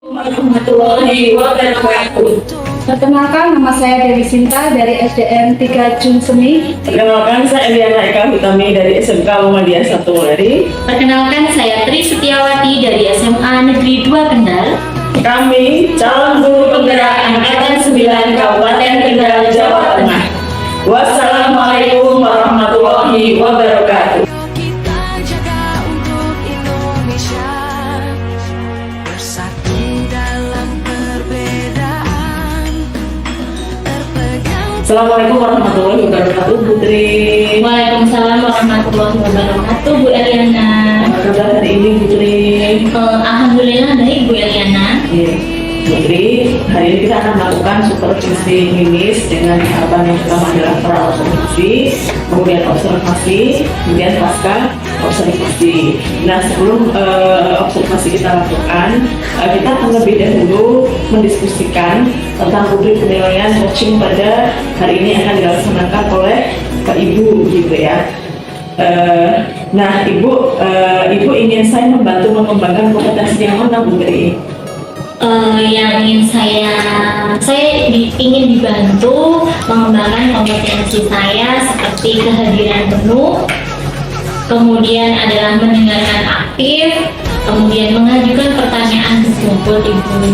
Warahmatullahi wabarakatuh. Perkenalkan, nama saya Dewi Sinta dari SDN 3 Jun Semi. Perkenalkan, saya Eliana Eka Hutami dari SMK Muhammadiyah 1 Lari. Perkenalkan, saya Tri Setiawati dari SMA Negeri 2 Kendal. Kami calon guru penggerak Angkatan 9 Kabupaten Kendal, Jawa Tengah. Wassalamualaikum warahmatullahi wabarakatuh. Kita jaga untuk Indonesia, bersatu dalam perbedaan, terpegang. Assalamualaikum warahmatullahi wabarakatuh, Putri. Waalaikumsalam warahmatullahi wabarakatuh, Bu Eliana. Apa kabar hari ini, Putri? Alhamdulillah baik, Bu Eliana. Putri, hari ini kita akan melakukan supervisi klinis dengan tahapan yang pertama adalah pra-observasi, kemudian observasi, kemudian pasca observasi. Nah, sebelum observasi kita lakukan, kita akan lebih dahulu mendiskusikan tentang rubrik penilaian coaching pada hari ini akan dilaksanakan oleh Ibu, gitu ya. Nah, Ibu ingin saya membantu mengembangkan kompetensi yang mana, Putri? Yang ingin saya ingin dibantu mengembangkan kompetensi saya seperti kehadiran penuh, kemudian adalah mendengarkan aktif, kemudian mengajukan pertanyaan betul Ibu.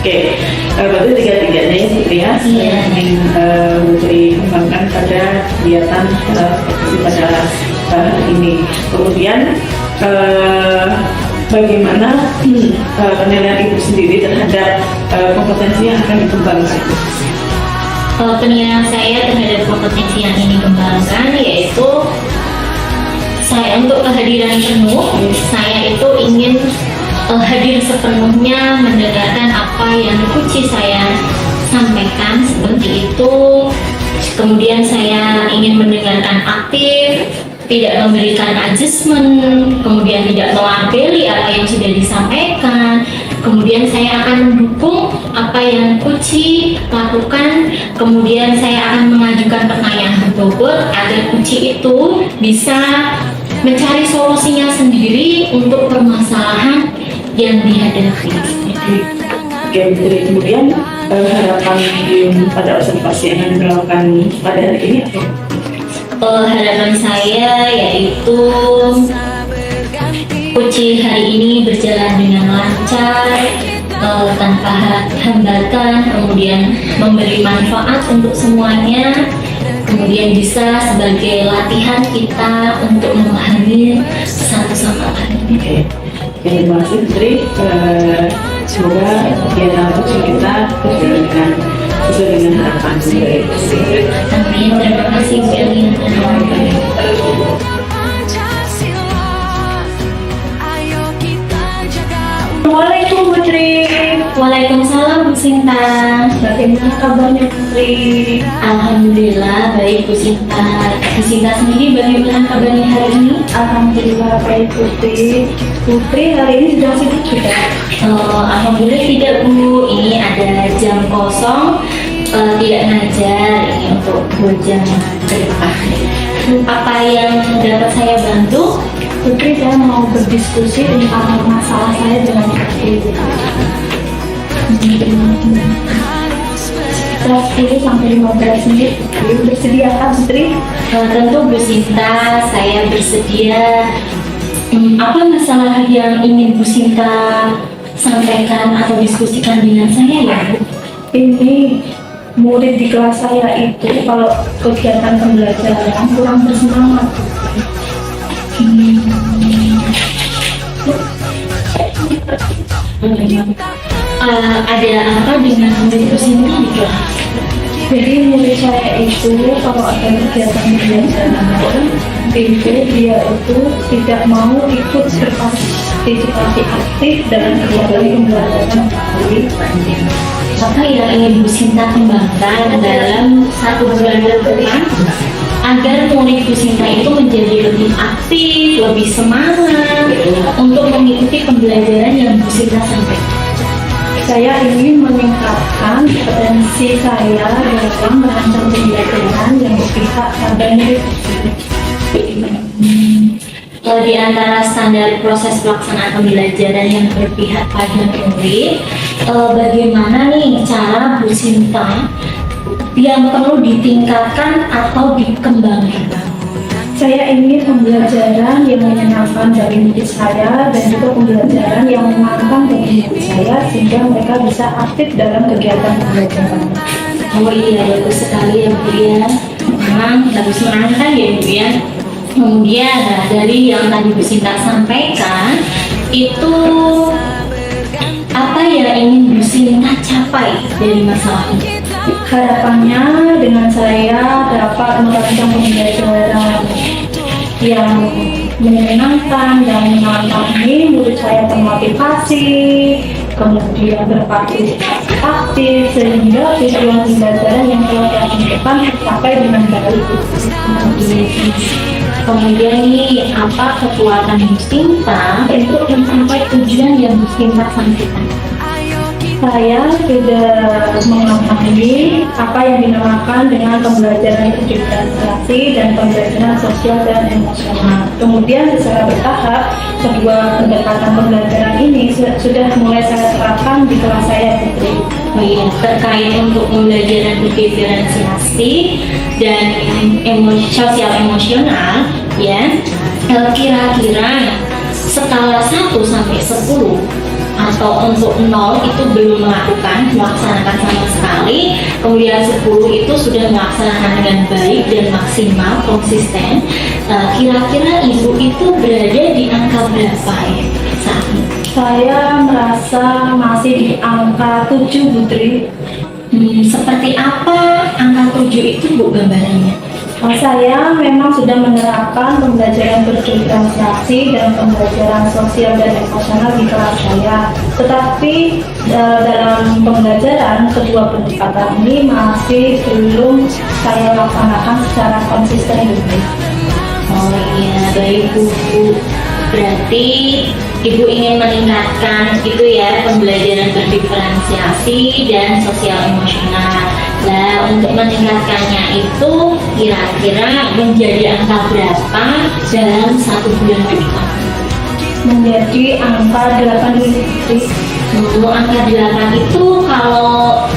Oke, berarti tiga-tiganya ya, Putri ya. Iya. Ingin Putri kembangkan pada kegiatan pada hari ini. Kemudian bagaimana penilaian Ibu sendiri terhadap kompetensi yang akan dikembangkan? Penilaian saya terhadap kompetensi yang ingin dikembangkan yaitu saya untuk kehadiran penuh, saya itu ingin hadir sepenuhnya mendengarkan apa yang coach saya sampaikan seperti itu. Kemudian saya ingin mendengarkan aktif, tidak memberikan adjustment, kemudian tidak mewakili apa yang sudah disampaikan. Kemudian saya akan mendukung apa yang Kuci lakukan. Kemudian saya akan mengajukan pertanyaan betul agar Kuci itu bisa mencari solusinya sendiri untuk permasalahan yang dihadapi. Oke, Putri. Kemudian harapan pada observasi yang akan dilakukan pada hari ini apa? Harapan saya yaitu Kuci hari ini berjalan dengan lancar, tanpa hambatan, kemudian memberi manfaat untuk semuanya, kemudian bisa sebagai latihan kita untuk memahami satu sama lain. Oke, terima kasih, Putri. Semoga kegiatan coaching kita berjalan dengan sesuai dengan harapan dari Putri. Amin. Terima kasih Bu Eliana. Pancasila, ayo kita jaga. Assalamualaikum Putri. Waalaikumsalam Bu Sinta. Bagaimana kabarnya Putri? Alhamdulillah baik Bu Sinta. Bu Sinta sendiri bagaimana kabarnya hari ini? Alhamdulillah baik Putri. Putri hari ini sedang sibuk juga. Alhamdulillah tidak Bu. Ini ada jam kosong, tidak ngajar ini untuk 2 jam ke depan. Apa yang dapat saya bantu? Putri, saya mau berdiskusi tentang masalah saya dengan Putri. Sekitar 10 sampai 15 menit. Putri bersediakah Putri? Tentu Bu Sinta, saya bersedia. Apa masalah yang ingin Bu Sinta sampaikan atau diskusikan dengan saya ya Bu? Ini murid di kelas saya itu kalau kegiatan pembelajaran kurang bersemangat. Ada apa dengan murid Bu Sinta di kelas? Jadi murid saya itu kalau ada kegiatan pembelajaran itu dia itu tidak mau ikut berpartisipasi aktif dalam kegiatan pembelajaran. Apa yang ingin Bu Sinta kembangkan dalam 1 bulan ke depan agar murid Bu Sinta itu menjadi lebih aktif, lebih semangat untuk mengikuti pembelajaran yang Bu Sinta sampaikan? Saya ingin meningkatkan potensi saya dalam merancang pembelajaran yang berpihak pada murid. di antara standar proses pelaksanaan pembelajaran yang berpihak pada murid, bagaimana nih cara Bu Sinta yang perlu ditingkatkan atau dikembangkan? Saya ingin pembelajaran yang menyenangkan dari murid saya dan juga pembelajaran yang menantang bagi murid saya sehingga mereka bisa aktif dalam kegiatan pembelajaran. Oh iya, bagus sekali ya Bu ya. Memang harus menantang ya Bu ya. Kemudian dari yang tadi Bu Sinta sampaikan, itu apa yang ingin Bu Sinta capai dari masalah ini? Harapannya dengan saya dapat melakukan pembelajaran yang menyenangkan dan menantang ini, murid saya termotivasi, kemudian berpartisipasi aktif sehingga tujuan pembelajaran yang telah dilakukan tercapai dengan baik. Kemudian nih, apa kekuatan Bu Sinta untuk mencapai tujuan yang Bu Sinta sampaikan? Saya sudah memahami apa yang dinamakan dengan pembelajaran diferensiasi dan pembelajaran sosial dan emosional. Kemudian secara bertahap, kedua pendekatan pembelajaran ini sudah mulai saya terapkan di kelas saya, Putri. Oh iya, terkait untuk pembelajaran diferensiasi dan sosial emosional, ya, kira-kira skala 1 sampai 10 atau untuk 0 itu belum melaksanakan sama sekali, kemudian 10 itu sudah melaksanakan dengan baik dan maksimal, konsisten. Kira-kira Ibu itu berada di angka berapa ya saat ini? Saya merasa masih di angka 7, Putri. Seperti apa angka 7 itu Bu gambarannya? Saya memang sudah menerapkan pembelajaran berdiferensiasi dan pembelajaran sosial dan emosional di kelas saya. Tetapi dalam pembelajaran kedua pendekatan ini masih belum saya laksanakan secara konsisten. Oh iya, baik Bu. Berarti Ibu ingin meningkatkan itu ya, pembelajaran berdiferensiasi dan sosial emosional. Nah, untuk meningkatkannya itu kira-kira menjadi angka berapa dalam 1 bulan ke depan? Menjadi angka 8 ini. Untuk angka 8 itu kalau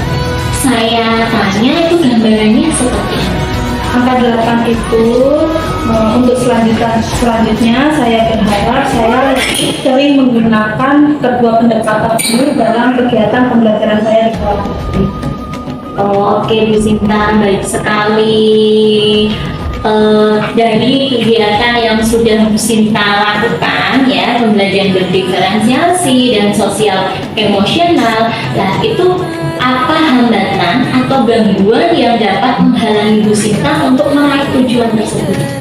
saya tanya itu gambarannya seperti apa? Angka 8 itu untuk selanjutnya saya berharap saya sering menggunakan kedua pendekatan ini dalam kegiatan pembelajaran saya di kelas. Oh, oke Bu Sinta, baik sekali. Dari kegiatan yang sudah Bu Sinta lakukan ya, pembelajaran berdiferensiasi dan sosial emosional, nah itu apa hambatan atau gangguan yang dapat menghalangi Bu Sinta untuk meraih tujuan tersebut?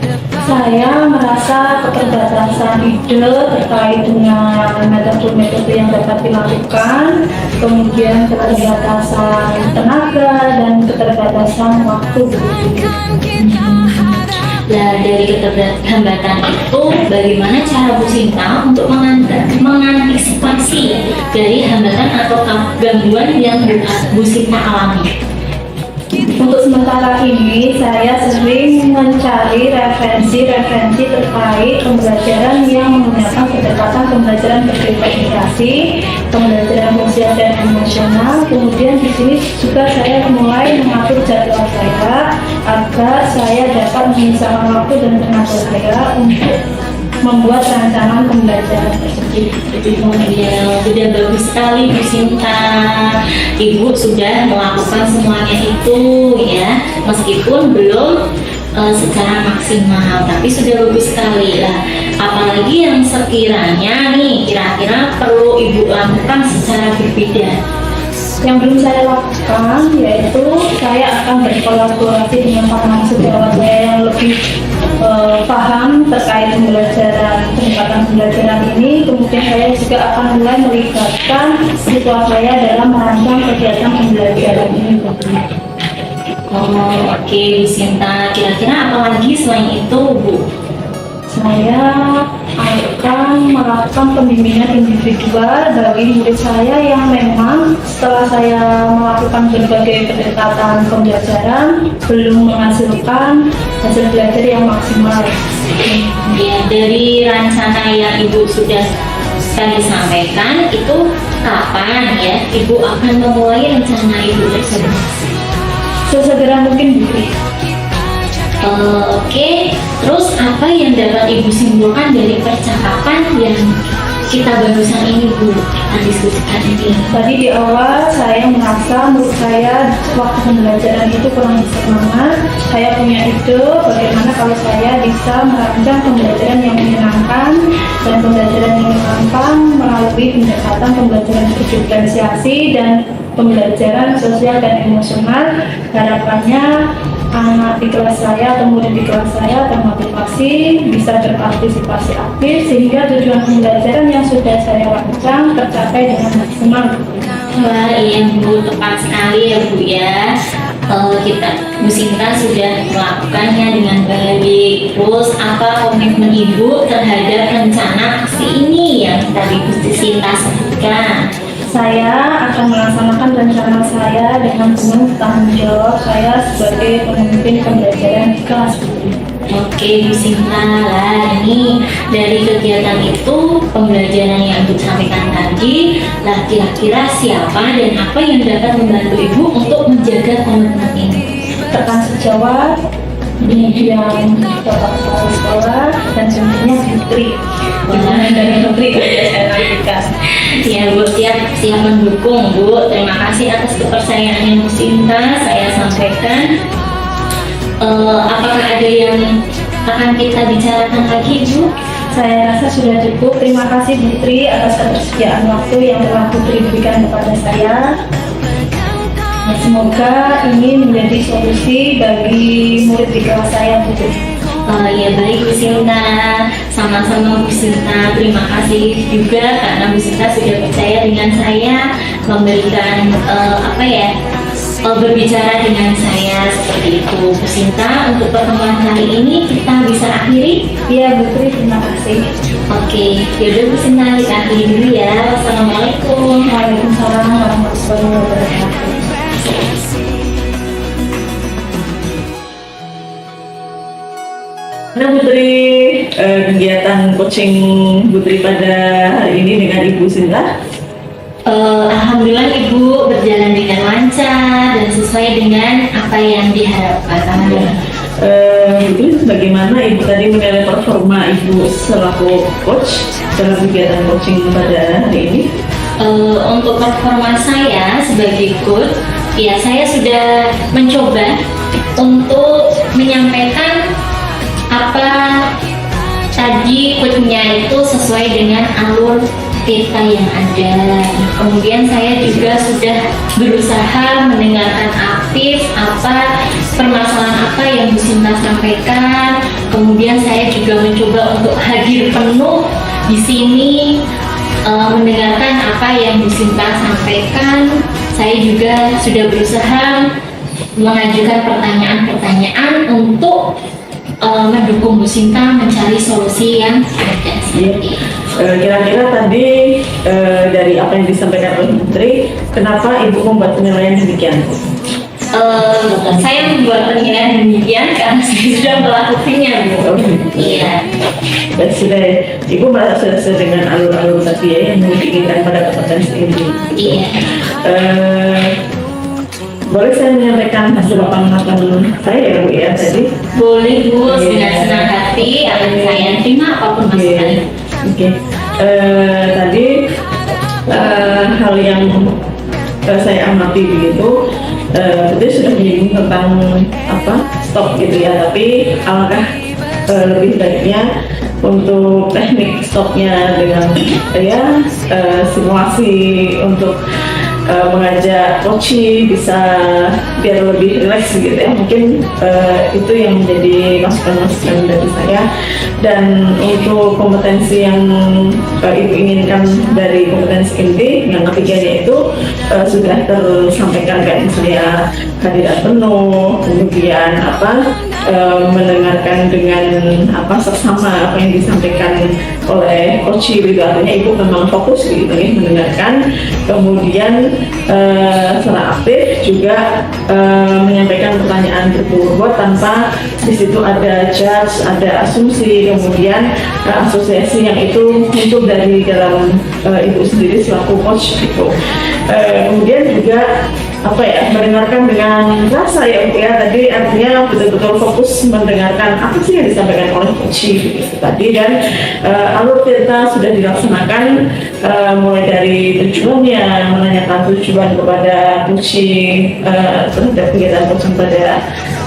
Saya merasa keterbatasan ide terkait dengan metode-metode yang dapat dilakukan, kemudian keterbatasan tenaga dan keterbatasan waktu. Nah, dari hambatan itu, bagaimana cara Bu Sinta untuk mengantisipasi dari hambatan atau gangguan yang Bu Sinta alami? Untuk sementara ini, saya sering mencari referensi terkait pembelajaran yang menggunakan pendekatan pembelajaran berdiferensiasi, pembelajaran sosial dan emosional. Kemudian di sini juga saya mulai mengatur jadwal saya agar saya dapat menyisakan waktu dan tenaga saya untuk membuat rancangan pembelajaran tersebut. Ya, sudah bagus sekali Bu Sinta. Ibu sudah melakukan semuanya itu ya, meskipun belum secara maksimal, tapi sudah bagus sekali lah. Apalagi yang sekiranya nih kira-kira perlu Ibu lakukan secara berbeda. Yang belum saya lakukan yaitu saya akan berkolaborasi dengan pasangan sejawat saya yang lebih paham terkait pendekatan pembelajaran ini. Kemudian saya juga akan mulai melibatkan siswa saya dalam merancang kegiatan pembelajaran ini. Oh, oke Bu Sinta. Kira-kira apa lagi selain itu Bu? Saya akan melakukan pembimbingan individual bagi murid saya yang memang setelah saya melakukan berbagai pendekatan pembelajaran belum menghasilkan hasil belajar yang maksimal. Ya, dari rencana yang Ibu sudah tadi sampaikan itu kapan ya Ibu akan memulai rencana Ibu tersebut? Sesegera mungkin, Bu. Oke, terus apa yang dapat Ibu simpulkan dari percakapan yang kita barusan ini Bu kita diskusikan ini? Tadi di awal saya merasa menurut saya waktu pembelajaran itu kurang bersemangat. Saya punya ide bagaimana kalau saya bisa merancang pembelajaran yang menyenangkan dan pembelajaran yang gampang melalui pendekatan pembelajaran diferensiasi dan pembelajaran sosial dan emosional. Harapannya anak di kelas saya atau murid di kelas saya termotivasi, bisa berpartisipasi aktif sehingga tujuan pembelajaran yang sudah saya rancang tercapai dengan maksimal. Wah iya Bu, tepat sekali ya Bu ya. Bu Sinta sudah melakukannya dengan baik. Terus apa komitmen Ibu terhadap rencana aksi ini yang tadi Bu Sinta sebutkan? Saya akan melaksanakan rencana saya dengan penuh tanggung jawab saya sebagai pemimpin pembelajaran di kelas. Oke Bu Sinta, lah ini dari kegiatan itu pembelajaran yang Ibu sampaikan tadi, lah kira-kira siapa dan apa yang dapat membantu Ibu untuk menjaga komitmen ini? Rekan sejawat, kemudian bapak kepala sekolah, dan tentunya Putri. Benar Dari Putri saya lanjutkan. Ya Bu, siap mendukung Bu. Terima kasih atas kepercayaannya Bu Sinta. Saya sampaikan. Apakah ada yang akan kita bicarakan lagi Bu? Saya rasa sudah cukup. Terima kasih Putri atas ketersediaan waktu yang telah Putri berikan kepada saya. Ya, semoga ini menjadi solusi bagi murid di kelas saya, Putri. Ya baik Bu Sinta, sama-sama Bu Sinta. Terima kasih juga karena Bu Sinta sudah percaya dengan saya, memberikan berbicara dengan saya seperti itu. Bu Sinta, untuk pertemuan kali ini kita bisa akhiri. Iya Putri, terima kasih. Oke, yaudah Bu Sinta, kita akhiri dulu ya. Wassalamualaikum. Waalaikumsalam warahmatullahi wabarakatuh. Nah Putri, kegiatan coaching Putri pada hari ini dengan Ibu Sinta? Alhamdulillah Ibu berjalan dengan lancar dan sesuai dengan apa yang diharapkan. Putri, bagaimana Ibu tadi menilai performa Ibu selaku coach dalam kegiatan coaching pada hari ini? Untuk performa saya sebagai coach, ya saya sudah mencoba untuk menyampaikan apa tadi coachnya itu sesuai dengan alur kita yang ada. Kemudian saya juga sudah berusaha mendengarkan aktif apa permasalahan apa yang Bu Sinta sampaikan. Kemudian saya juga mencoba untuk hadir penuh di sini, mendengarkan apa yang Bu Sinta sampaikan. Saya juga sudah berusaha mengajukan pertanyaan-pertanyaan untuk mendukung Bu Sinta mencari solusi yang ada. Kira-kira tadi dari apa yang disampaikan oleh Putri, kenapa Ibu membuat penilaian demikian? Saya membuat penilaian demikian karena saya sudah melakukannya Bu. Iya. Dan sudah Ibu merasa sudah sesuai dengan alur-alur tadi ya yang diinginkan pada kompetensi ini. Iya. Boleh saya menyampaikan hasil pengamatan saya ya Bu ya tadi? Boleh Bu, dengan senang hati akan saya terima apapun masukan. Oke. Tadi hal yang saya amati begitu, itu sudah menyinggung tentang stop gitu ya. Tapi alangkah lebih baiknya untuk teknik stopnya dengan simulasi untuk mengajak coaching bisa biar lebih rileks gitu ya. Mungkin itu yang menjadi masukan-masukan dari saya. Dan untuk kompetensi yang Ibu inginkan dari kompetensi inti yang ketiganya itu sudah tersampaikan kayak misalnya kehadiran penuh, kemudian mendengarkan dengan seksama apa yang disampaikan oleh Coach gitu, artinya ibu memang fokus gitu ya mendengarkan, kemudian secara aktif juga menyampaikan pertanyaan berbobot tanpa di situ ada judge, ada asumsi, kemudian asosiasi yang itu muncul dari dalam ibu sendiri selaku coach gitu. Kemudian juga mendengarkan dengan rasa ya Bu ya, tadi artinya betul-betul fokus mendengarkan apa sih yang disampaikan oleh coach gitu tadi, dan alur cerita sudah dilaksanakan mulai dari tujuannya, menanyakan tujuan kepada coach terhadap kegiatan coaching pada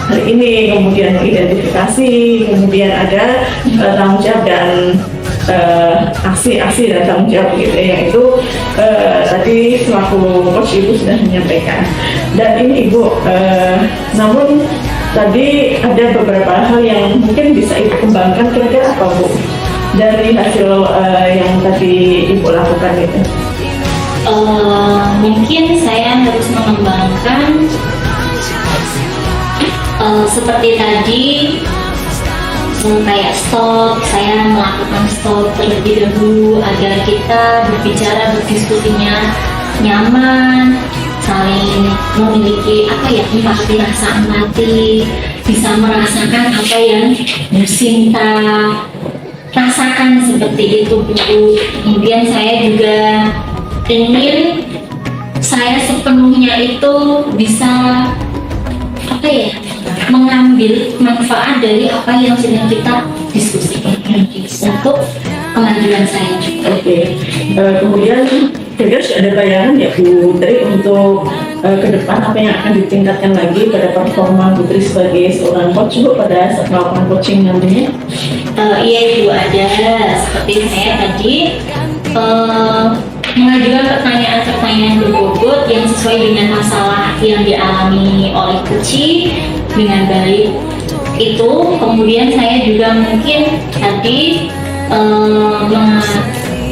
hari ini, kemudian identifikasi, kemudian ada tanggung jawab dan aksi dan tanggung jawab gitu ya, yang itu tadi selaku coach ibu sudah menyampaikan. Dan ini ibu, namun tadi ada beberapa hal yang mungkin bisa ibu kembangkan, kira-kira apa Bu dari hasil yang tadi ibu lakukan itu? Mungkin saya harus mengembangkan seperti tadi, kayak stop, saya melakukan stop terlebih dahulu agar kita berbicara, berdiskusinya nyaman, saling memiliki empati, rasa empati, bisa merasakan apa yang Bu Sinta rasakan, seperti itu Bu. Kemudian saya juga ingin saya sepenuhnya itu bisa mengambil manfaat dari apa yang sedang kita diskusikan untuk kemajuan saya juga. Oke. Kemudian kira-kira sudah ada bayangan ya Bu Tri untuk ke depan apa yang akan ditingkatkan lagi pada performa Bu Tri sebagai seorang coach Bu pada saat melakukan coaching nantinya? Iya Ibu, ada seperti saya tadi mengajukan pertanyaan-pertanyaan berbobot yang sesuai dengan masalah yang dialami oleh Kuci dengan baik itu. Kemudian saya juga mungkin tadi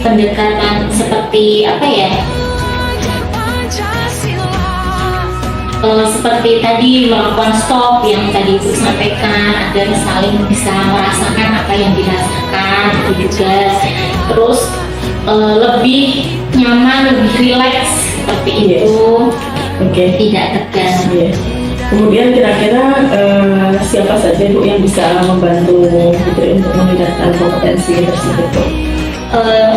pendekatan seperti seperti tadi melakukan stop yang tadi Ibu sampaikan agar saling bisa merasakan apa yang dirasakan itu juga. Terus lebih nyaman, lebih rileks seperti itu. Oke. Tidak tegang. Iya. Kemudian kira-kira siapa saja Bu yang bisa membantu Putri untuk meningkatkan kompetensi tersebut Bu?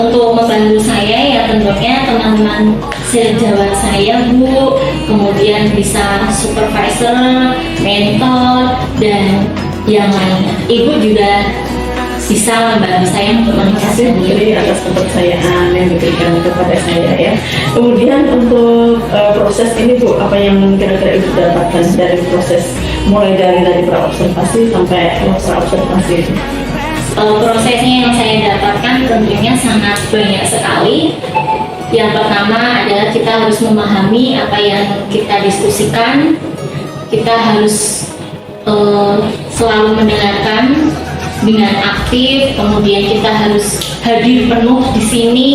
Untuk membantu saya ya tentunya teman-teman sejawat saya Bu, kemudian bisa supervisor, mentor, dan yang lainnya. Ibu juga bisa membantu saya untuk meningkatkan diri atas kepercayaan yang diberikan kepada saya ya. Kemudian untuk proses ini Bu, apa yang kira-kira Ibu dapatkan dari proses mulai dari praobservasi sampai observasi itu? Prosesnya yang saya dapatkan tentunya sangat banyak sekali. Yang pertama adalah kita harus memahami apa yang kita diskusikan. Kita harus selalu mendengarkan dengan aktif, kemudian kita harus hadir penuh di sini,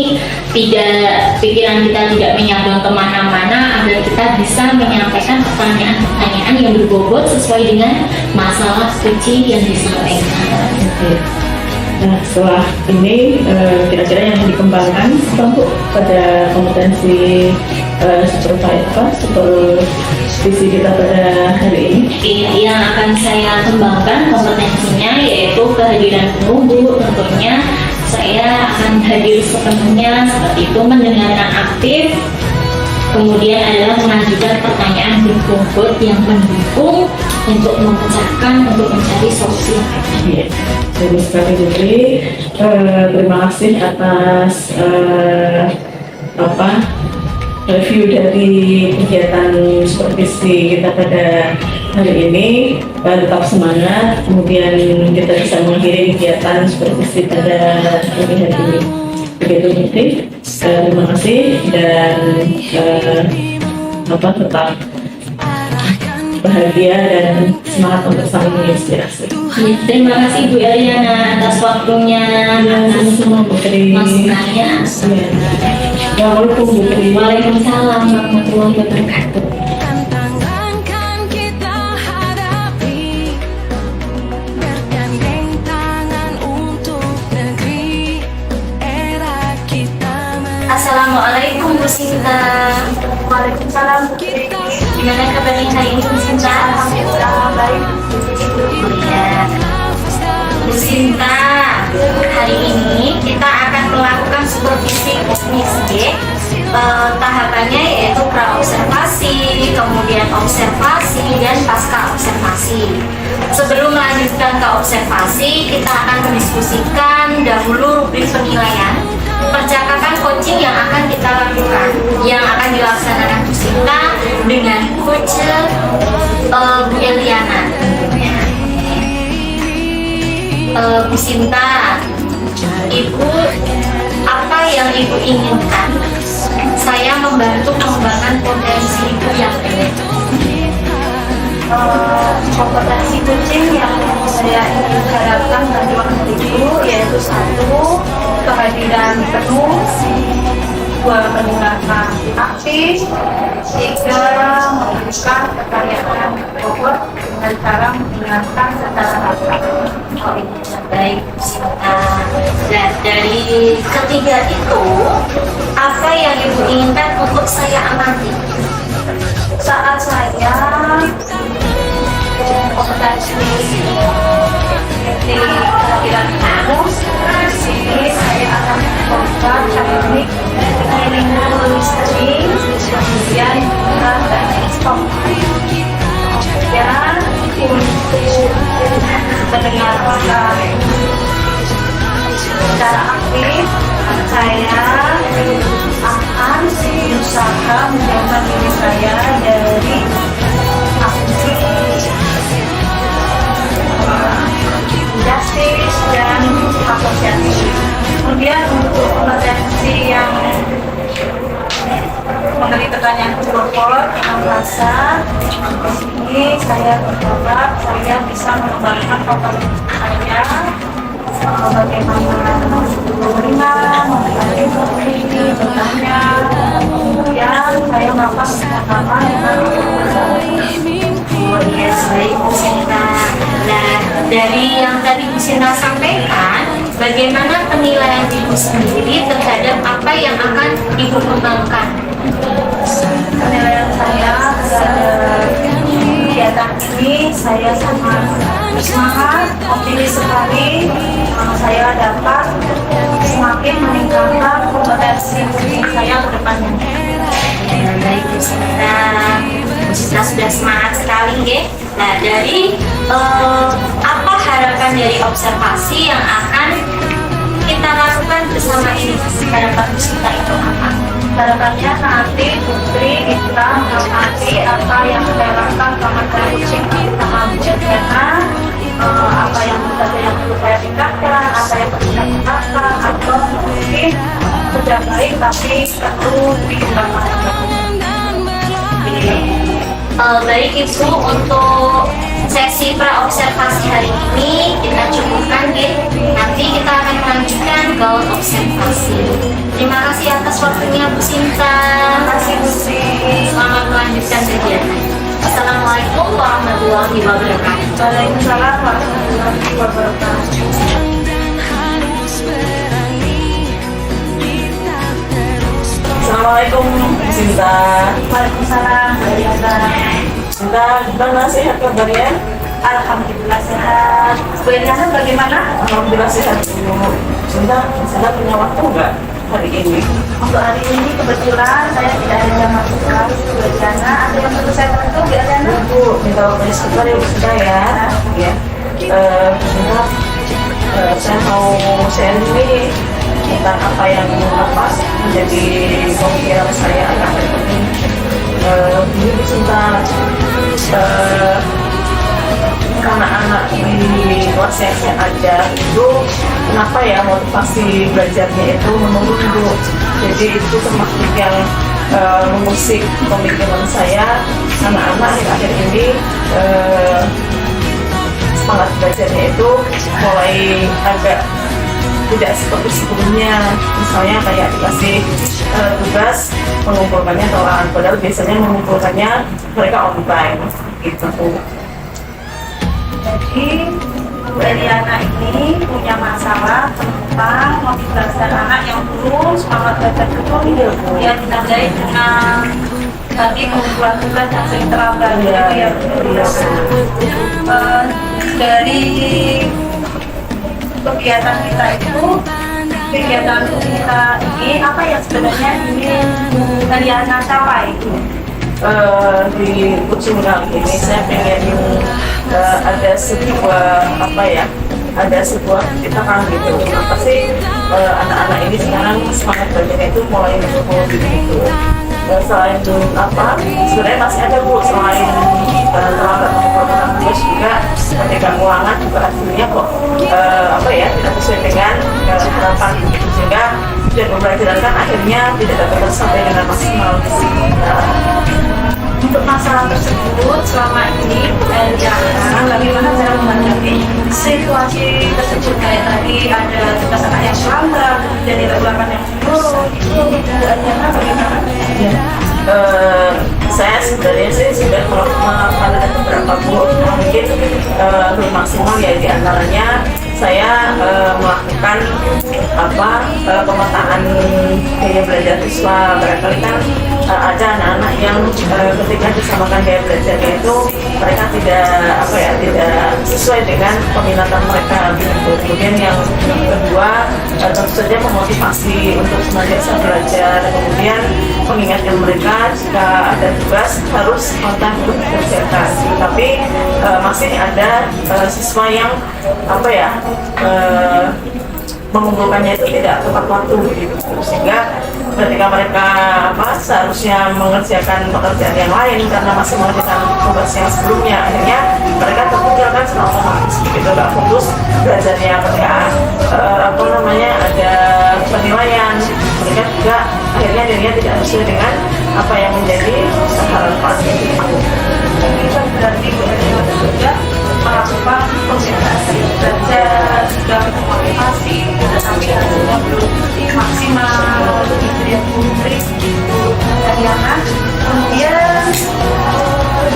pikiran kita tidak menyambang kemana-mana, agar kita bisa menyampaikan pertanyaan-pertanyaan yang berbobot sesuai dengan masalah kecil yang disampaikan. Nah, setelah ini kira-kira yang dikembangkan untuk pada kompetensi supervisi kita pada hari ini. Yang akan saya kembangkan kompetensinya yaitu kehadiran penuh Bu. Tentunya saya akan hadir sepenuhnya seperti itu, mendengarkan aktif, kemudian adalah mengajukan pertanyaan berbobot yang mendukung untuk memecahkan, untuk mencari solusi yang efektif. Jadi sekali Putri, terima kasih atas review dari kegiatan supervisi kita pada hari ini. Tetap semangat, kemudian kita bisa mengakhiri kegiatan supervisi pada hari ini. Begitu Putri, terima kasih dan tetap bahagia dan semangat untuk saling menginspirasi. Terima kasih Bu Eliana atas waktunya, Semua Putri. masukannya. Waalaikumsalam Bu Tri. Waalaikumsalam warahmatullahi wabarakatuh. Tantangan kan kita hadapi Sinta. Waalaikumsalam. Gimana kabarnya hari ini Bu Sinta? Alhamdulillah baik. Iya. Bu Sinta, hari ini kita akan melakukan supervisi teknis G. Tahapannya yaitu pra-observasi, kemudian observasi, dan pasca observasi. Sebelum melanjutkan ke observasi, kita akan mendiskusikan dahulu rubrik penilaian percakapan coaching yang akan kita lakukan, yang akan dilaksanakan Bu Sinta dengan coach Bu Eliana. Bu Sinta, Ibu, apa yang Ibu inginkan? Saya membantu mengembangkan potensi Ibu yang ini. Kompetensi coaching yang saya ingin harapkan dari Ibu yaitu 1. Kehadiran penuh, 2. Peningkatan aktif, 3. Menunjukkan kekayaan robot dengan cara mendengarkan secara aktif. Baik, Bu Sinta. Dan dari ketiga itu, apa yang Ibu inginkan untuk saya amati? Saat saya kompetensi kehadiran penuh, di sini saya akan membuka teknik meaningful listening, kemudian teknik stop. Kemudian untuk mendengarkan secara aktif, saya akan berusaha menjauhkan diri saya dari aksi justice dan asosiasi. Kemudian untuk kompetensi yang mengenai pertanyaan berbobot dengan bahasa, ini saya berharap saya bisa mengembangkan kompetensi saya bagaimana menerima, memahami konflik, bertanya, kemudian saya melakukan pengalaman Iya, baik Bu Sinta. Nah, dari yang tadi Bu Sinta sampaikan, bagaimana penilaian Ibu sendiri terhadap apa yang akan Ibu kembangkan? penilaian saya terhadap kegiatan ini, saya sangat semangat, optimis sekali. Saya dapat semakin meningkatkan kompetensi saya ke depannya. Baik Bu Sinta. Bu Sinta sudah semangat sekali ya. Nah, dari apa harapan dari observasi yang akan kita lakukan bersama ini? Harapan Bu Sinta itu apa? Harapannya nanti Putri bisa mengamati apa yang saya lakukan selama saya coaching sama Bu Eliana, apa yang perlu saya tingkatkan, apa yang perlu saya tingkatkan, atau mungkin sudah baik tapi perlu dikembangkan. Baik Ibu, untuk sesi pra-observasi hari ini kita cukupkan ya. Nanti kita akan melanjutkan ke observasi. Terima kasih atas waktunya Bu Sinta. Terima kasih Bu Sri. Selamat melanjutkan kegiatan. Assalamualaikum warahmatullahi wabarakatuh. Waalaikumsalam warahmatullahi wabarakatuh. Dan harus berani, kita terus Assalamualaikum Bu Sinta. Waalaikumsalam warahmatullahi Sinta, gimana sehat kabarnya? Alhamdulillah sehat. Bu Eliana bagaimana? Alhamdulillah sehat dulu. Sinta punya waktu nggak hari ini? Untuk hari ini kebetulan saya tidak ada jam masuk kelas Bu Eliana. Ada yang perlu saya bantu Bu Eliana? Bu, minta waktunya sebentar ya Bu Sinta ya. Ya. Sinta, saya mau sharing nih tentang apa yang menjadi pemikiran saya akhir-akhir ini. Ini Bu Sinta, anak-anak di kelas yang saya ajar itu kenapa ya motivasi belajarnya itu menurun Bu. Jadi itu termasuk yang mengusik pemikiran saya. Anak-anak akhir ini semangat belajarnya itu mulai agak tidak seperti sebelumnya. Misalnya kayak dikasih tugas mengumpulkannya tolakan, padahal biasanya mengumpulkannya mereka online gitu. Jadi Bu Eliana ini punya masalah tentang motivasi anak yang turun, semangat belajar turun, yang ditandai dengan tadi kumpulan tugas yang sering terlambat gitu ya. Dari kegiatan kita itu, kegiatan kita ini apa yang sebenarnya ingin Eliana capai? Di ujung kali ini saya pengen ada sebuah ada sebuah kita kan gitu, kenapa sih anak-anak ini sekarang semangat belajarnya itu mulai menurun gitu. Selain sebenarnya masih ada Bu, selain terlambat mengumpulkan tugas juga ketika keuangan juga hasilnya kok tidak sesuai dengan harapan, sehingga tujuan pembelajaran kan akhirnya tidak dapat tercapai dengan maksimal. Untuk masalah tersebut selama ini Bu Eliana bagaimana cara menghadapi situasi tersebut, kayak tadi ada tugas anak yang terlambat, kemudian nilai ulangan yang menurun, itu Bu Eliana bagaimana? Saya sebenarnya sih sudah melakukan ada beberapa mungkin belum maksimal ya, di antaranya saya melakukan pemetaan gaya belajar siswa. Barangkali kan ada anak-anak yang ketika disamakan gaya belajarnya itu mereka tidak sesuai dengan peminatan mereka gitu. Kemudian yang kedua tentu saja memotivasi untuk senantiasa belajar, kemudian mengingatkan mereka jika ada tugas harus kontak untuk dikerjakan. Tapi masih ada siswa yang mengumpulkannya itu tidak tepat waktu gitu, sehingga ketika mereka seharusnya mengerjakan pekerjaan yang lain karena masih mengerjakan tugas yang sebelumnya, akhirnya mereka tertinggalkan secara otomatis gitu, nggak fokus belajarnya. Ketika ada penilaian, mereka juga akhirnya dirinya tidak sesuai dengan apa yang menjadi harapan. Itu berarti Bu Eliana juga melakukan konsentrasi belajar, juga motivasi, tapi hasilnya belum maksimal gitu ya Bu Eliana. Kemudian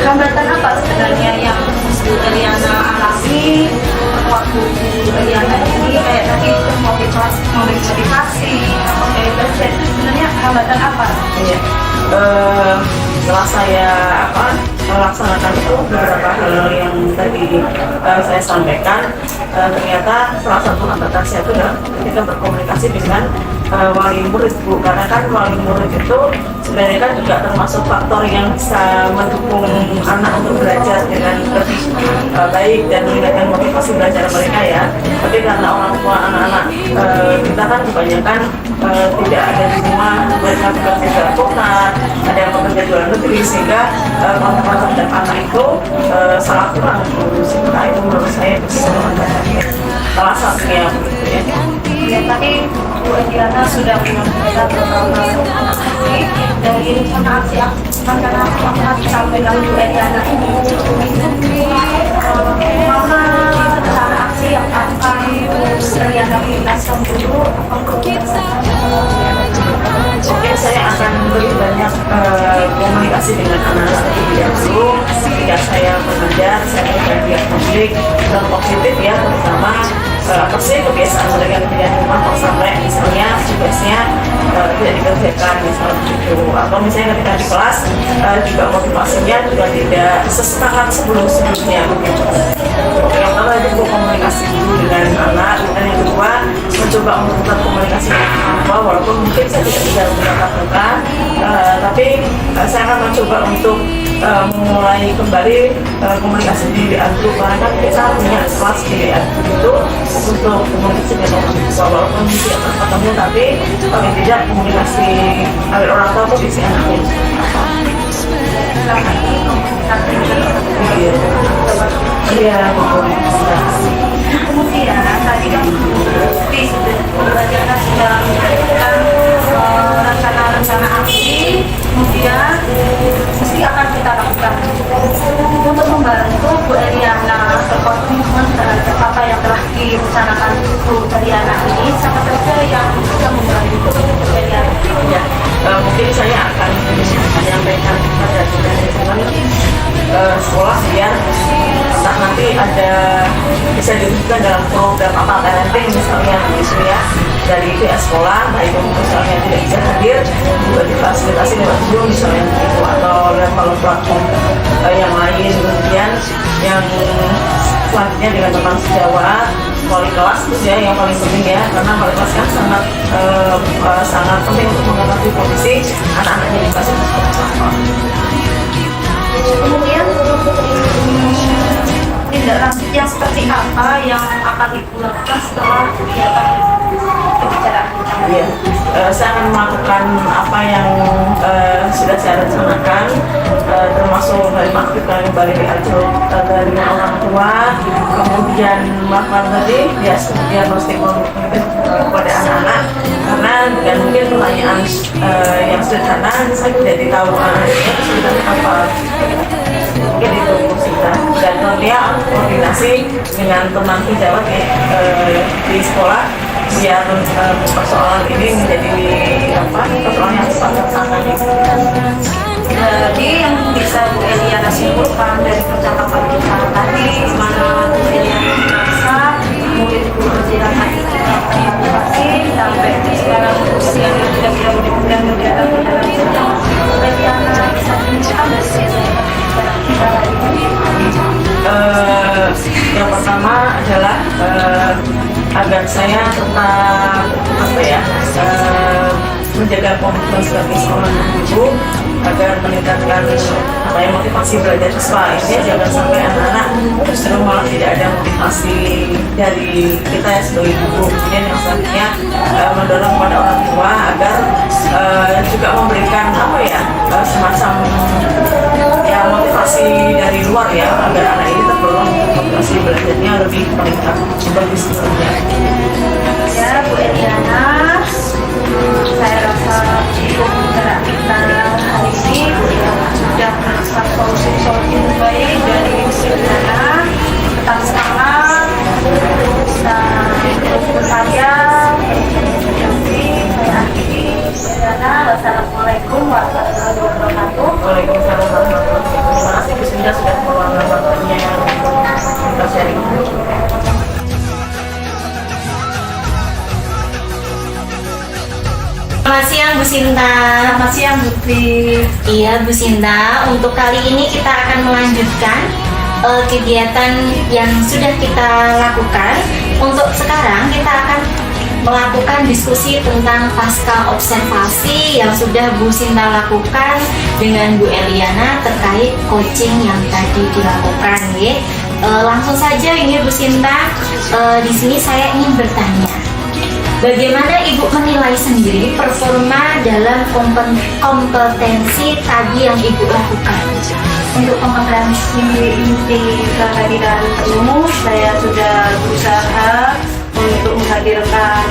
hambatan apa sebenarnya yang Bu Eliana alami waktu Bu Eliana ini, kayak tadi motivasi atau kayak belajar, itu sebenarnya hambatan apa? Setelah saya melaksanakan itu beberapa hal yang tadi saya sampaikan, ternyata salah satu hambatan saya itu adalah ketika berkomunikasi dengan wali murid Bu, karena kan wali murid itu sebenarnya kan juga termasuk faktor yang bisa mendukung anak untuk belajar dengan lebih baik dan meningkatkan motivasi belajar mereka ya. Tapi karena orang tua anak-anak kita kan kebanyakan tidak ada di rumah, mereka bekerja di luar kota, ada yang bekerja di luar negeri, sehingga kontak-kontak dan anak itu sangat kurang. Sehingga itu menurut saya bisa mengatakan salah satunya begitu ya. Ya, tadi Bu Eliana sudah menyampaikan beberapa aksi dari rencana aksi sampai dengan Bu Eliana ini. Mana rencana aksi yang akan Bu Eliana jelaskan dulu? Mungkin saya akan lebih banyak komunikasi dengan anak-anak dulu. Ketika saya mengajar, saya berbagi publik dan positif ya, terutama apa sih kebiasaan mereka tidak di rumah kok sampai misalnya tugasnya tidak dikerjakan misalnya begitu, atau misalnya ketika di kelas juga motivasinya juga tidak sesemangat sebelumnya begitu. Yang pertama itu komunikasi dulu dengan anak, dan yang kedua mencoba untuk tetap komunikasi dengan orang tua, walaupun mungkin saya tidak bisa bertatap muka, tapi saya akan mencoba untuk memulai kembali komunikasi di WA Group, karena kan kita punya kelas di WA Group itu untuk komunikasi dengan orang tua, walaupun tidak ketemu, tapi paling tidak komunikasi agar orang tua itu bisa anaknya. Selama ini komunikasi Iya, kemudian tadi kan di pembelajaran sudah menyampaikan rencana-rencana aksi, kemudian mesti akan kita lakukan untuk membantu Bu Eliana berkomitmen terhadap apa yang telah direncanakan Bu Eliana ini, sama saja yang bisa membantu Bu Eliana. Ya, mungkin saya akan menyampaikan pada teman-teman sekolah biar entah nanti ada bisa diwujudkan dalam program apa parenting misalnya gitu ya, dari pihak sekolah, nah itu misalnya tidak bisa hadir juga difasilitasi lewat Zoom misalnya gitu, atau lewat platform yang lain. Kemudian yang selanjutnya dengan teman sejawat, wali kelas terus ya yang paling penting ya, karena wali kelas kan sangat penting untuk mengetahui kondisi anak-anaknya di kelas itu seperti apa. Kemudian tindak lanjut yang seperti apa yang akan Ibu lakukan setelah kegiatan pembicaraan pertama? Iya, saya akan melakukan apa yang sudah saya rencanakan, termasuk dari mengaktifkan kembali dari orang tua, kemudian melakukan tadi diagnostik kognitif kepada anak-anak, karena dengan mungkin pertanyaan yang sederhana saya tidak tahu anaknya kesulitan apa, mungkin itu sudah, dan kemudian koordinasi dengan teman sejawat di sekolah biar persoalan ini menjadi persoalan yang cepat tertangani. Jadi yang bisa Bu Eliana simpulkan dari percakapan kita tadi, mana Bu Eliana merasa murid Bu Eliana itu termotivasi sampai sekarang usia yang sudah mudah-mudahan kegiatan berjalan sedang. Bu Eliana bisa tunjukkan kita lagi. Yang pertama adalah agar saya tetap menjaga komitmen sebagai seorang ibu, agar meningkatkan motivasi belajar siswa ini, jangan sampai anak-anak justru malah tidak ada motivasi dari kita ya sebagai ibu. Kemudian yang selanjutnya mendorong kepada orang tua agar juga memberikan semacam motivasi dari luar ya, agar anak ini terdorong motivasi belajarnya lebih meningkat sebagai siswanya. Ya Bu Eliana, saya rasa cukup gerak kita hari ini. Bu Eliana sudah menemukan solusi-solusi terbaik dari Bu Eliana. Tetap semangat, bisa terus berkarya. Saya akhiri. Bu Eliana, wassalamualaikum warahmatullahi wabarakatuh. Waalaikumsalam warahmatullahi wabarakatuh. Terima kasih Bu Sinda sudah meluangkan waktunya untuk sharing. Selamat siang Bu Sinta. Selamat siang Bu Tri. Iya Bu Sinta, untuk kali ini kita akan melanjutkan kegiatan yang sudah kita lakukan. Untuk sekarang kita akan melakukan diskusi tentang pasca observasi yang sudah Bu Sinta lakukan dengan Bu Eliana terkait coaching yang tadi dilakukan ya. Langsung saja ini Bu Sinta, di sini saya ingin bertanya. Bagaimana Ibu menilai sendiri performa dalam kompetensi tadi yang Ibu lakukan? Untuk kompetensi inti kehadiran penuh, saya sudah berusaha untuk menghadirkan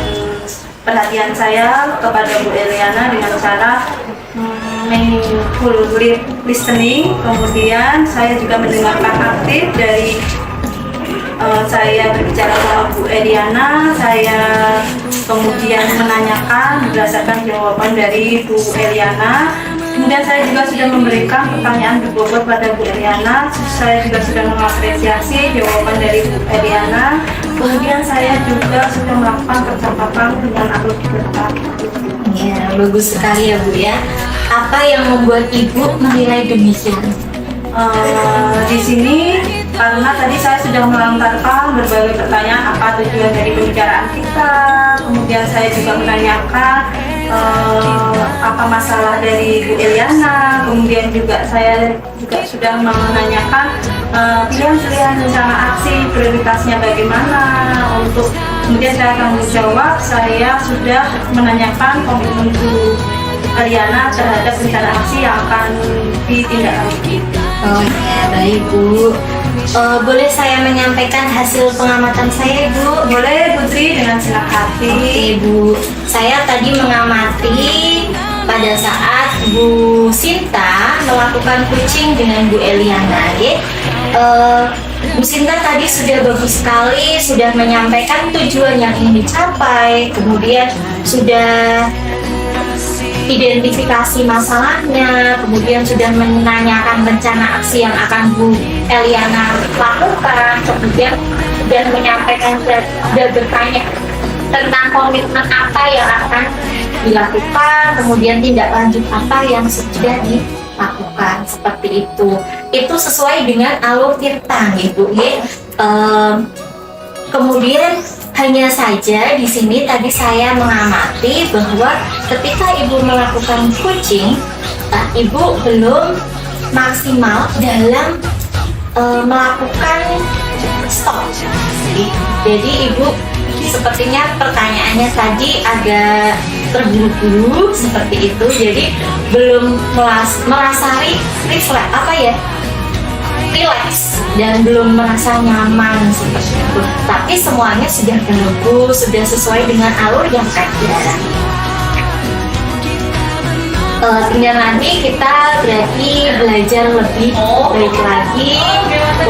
perhatian saya kepada Bu Eliana dengan cara full listening. Kemudian saya juga mendengarkan aktif dari saya berbicara sama Bu Eliana, saya kemudian menanyakan berdasarkan jawaban dari Bu Eliana. Kemudian saya juga sudah memberikan pertanyaan berbobot pada Bu Eliana. Saya juga sudah mengapresiasi jawaban dari Bu Eliana. Kemudian saya juga sudah melakukan percakapan dengan alur berkat. Ya, bagus sekali ya Bu ya. Apa yang membuat Ibu menilai demikian? Di sini karena tadi saya sudah melontarkan berbagai pertanyaan apa tujuan dari pembicaraan kita, kemudian saya juga menanyakan apa masalah dari Bu Eliana, kemudian juga saya juga sudah menanyakan pilihan-pilihan rencana aksi prioritasnya bagaimana untuk kemudian saya akan menjawab. Saya sudah menanyakan komitmen Bu Eliana terhadap rencana aksi yang akan ditindaklanjuti. Oh ya, baik Bu. Boleh saya menyampaikan hasil pengamatan saya Bu? Boleh Putri, dengan senang hati. Oke Bu, saya tadi mengamati pada saat Bu Sinta melakukan coaching dengan Bu Eliana ya. Bu Sinta tadi sudah bagus sekali, sudah menyampaikan tujuan yang ingin dicapai, kemudian sudah identifikasi masalahnya, kemudian sudah menanyakan rencana aksi yang akan Bu Eliana lakukan, kemudian sudah menyampaikan, sudah bertanya tentang komitmen apa yang akan dilakukan, kemudian tindak lanjut apa yang sudah dilakukan, seperti itu. Itu sesuai dengan alur tirta, Ibu. Kemudian hanya saja di sini tadi saya mengamati bahwa ketika Ibu melakukan coaching, Ibu belum maksimal dalam melakukan stop. Jadi Ibu sepertinya pertanyaannya tadi agak terburu-buru seperti itu, jadi belum merasa relax dan belum merasa nyaman seperti itu. Tapi semuanya sudah bagus, sudah sesuai dengan alur yang ada. Tinggal nanti kita berarti belajar lebih baik lagi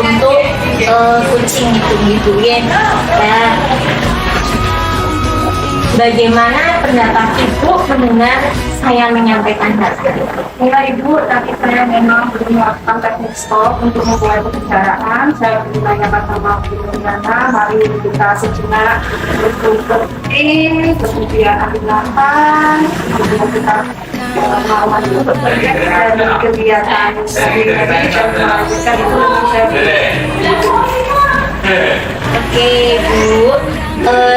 untuk coaching gitu ya. Bagaimana pendapat Ibu mendengar saya menyampaikan hal ini? Ya Ibu, tadi saya memang belum melakukan teknik stop untuk memulai pembicaraan. Saya menanyakan sama Bu Yana, mari kita sejenak berduduk, kemudian ambil nafas, kemudian kita mau itu berpergian dari kegiatan sehari-hari dan melanjutkan itu Oke Bu,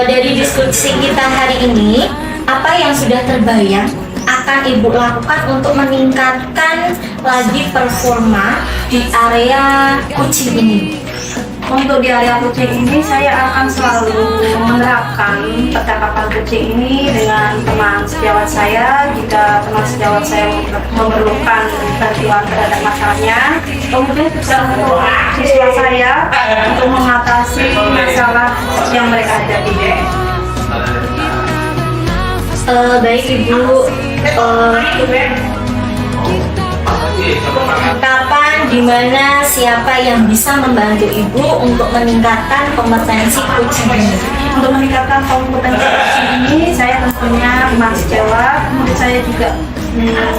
dari diskusi kita hari ini, apa yang sudah terbayang akan Ibu lakukan untuk meningkatkan lagi performa di area coaching ini? Untuk di area coaching ini saya akan selalu menerapkan percakapan coaching ini dengan teman sejawat saya. Jika teman sejawat saya memerlukan bantuan terhadap masalahnya, kemudian juga untuk siswa saya untuk mengatasi masalah yang mereka hadapi. Baik Ibu, kapan, dimana, siapa yang bisa membantu Ibu untuk meningkatkan kompetensi coaching ini? Untuk meningkatkan kompetensi coaching ini, saya tentunya teman sejawat, kemudian saya juga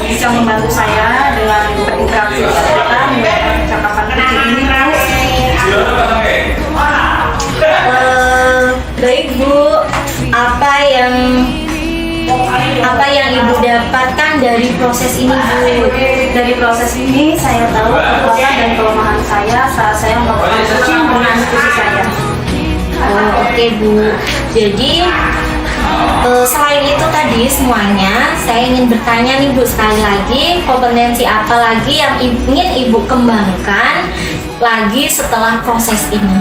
bisa membantu saya dengan berinteraksi dengan kita menggunakan percakapan coaching ini. Baik Bu, apa yang Ibu dapatkan dari proses ini Bu? Dari proses ini saya tahu kekuatan dan kelemahan saya saat saya melakukan coaching dengan diskusi saya. Oke Bu, jadi selain itu tadi semuanya, saya ingin bertanya nih Bu, sekali lagi, kompetensi apa lagi yang ingin Ibu kembangkan lagi setelah proses ini?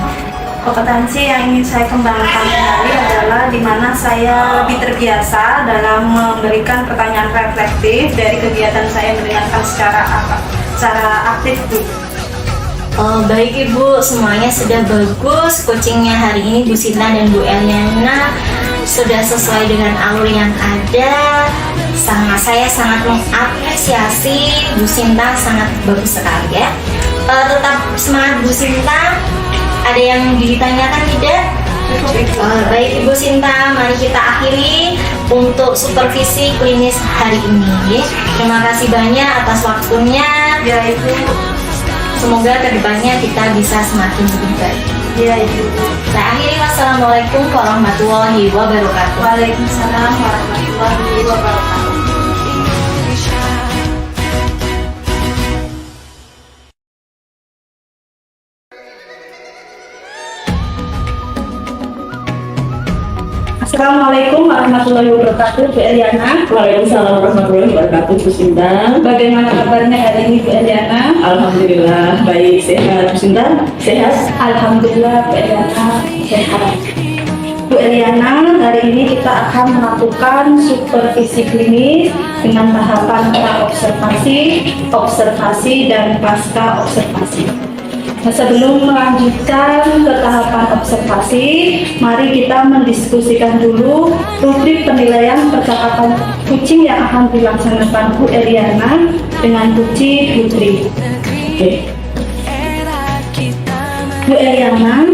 Kompetensi yang ingin saya kembangkan kembali adalah di mana saya lebih terbiasa dalam memberikan pertanyaan reflektif dari kegiatan saya mendengarkan secara aktif Bu. Baik Ibu, semuanya sudah bagus. Coachingnya hari ini Bu Sinta dan Bu Eliana sudah sesuai dengan alur yang ada. Saya sangat mengapresiasi Bu Sinta, sangat bagus sekali ya. Tetap semangat Bu Sinta. Ada yang ditanyakan tidak? Baik Ibu Sinta, mari kita akhiri untuk supervisi klinis hari ini. Terima kasih banyak atas waktunya. Ya Ibu. Semoga kedepannya kita bisa semakin lebih baik. Ya Ibu. Saya akhiri, wassalamualaikum warahmatullahi wabarakatuh. Waalaikumsalam warahmatullahi wabarakatuh. Assalamualaikum warahmatullahi wabarakatuh, Bu Eliana. Waalaikumsalam warahmatullahi wabarakatuh, Bu Sinta. Bagaimana kabarnya hari ini, Bu Eliana? Alhamdulillah baik, sehat. Bu Sinta sehat? Alhamdulillah, Bu Eliana sehat. Bu Eliana, hari ini kita akan melakukan supervisi klinis dengan tahapan observasi, dan pasca observasi. Nah, sebelum melanjutkan ke tahapan observasi, mari kita mendiskusikan dulu rubrik penilaian percakapan coaching yang akan dilaksanakan Bu Eliana dengan Puji Putri. Oke. Bu Eliana,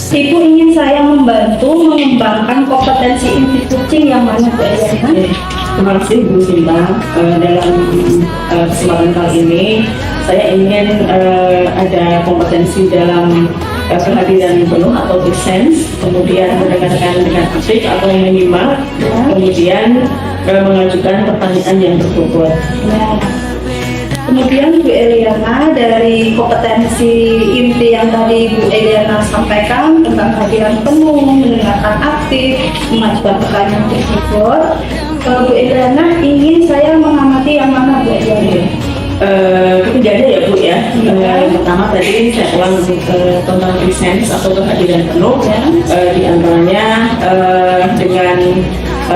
Ibu ingin saya membantu mengembangkan kompetensi inti coaching yang mana, Bu Eliana? Oke. Terima kasih Bu Sinta. Dalam kesempatan kali ini saya ingin ada kompetensi dalam kehadiran penuh atau presence, kemudian mendengarkan dengan aktif atau menyimak, kemudian mengajukan pertanyaan yang berbobot. Ya. Kemudian Bu Eliana, dari kompetensi inti yang tadi Bu Eliana sampaikan tentang kehadiran penuh, mendengarkan aktif, mengajukan pertanyaan tersebut, Bu Eliana ingin saya mengamati yang mana Bu Eliana? Ketiga ya Bu ya. Yang pertama tadi saya ulang tentang presence atau kehadiran penuh, di antaranya dengan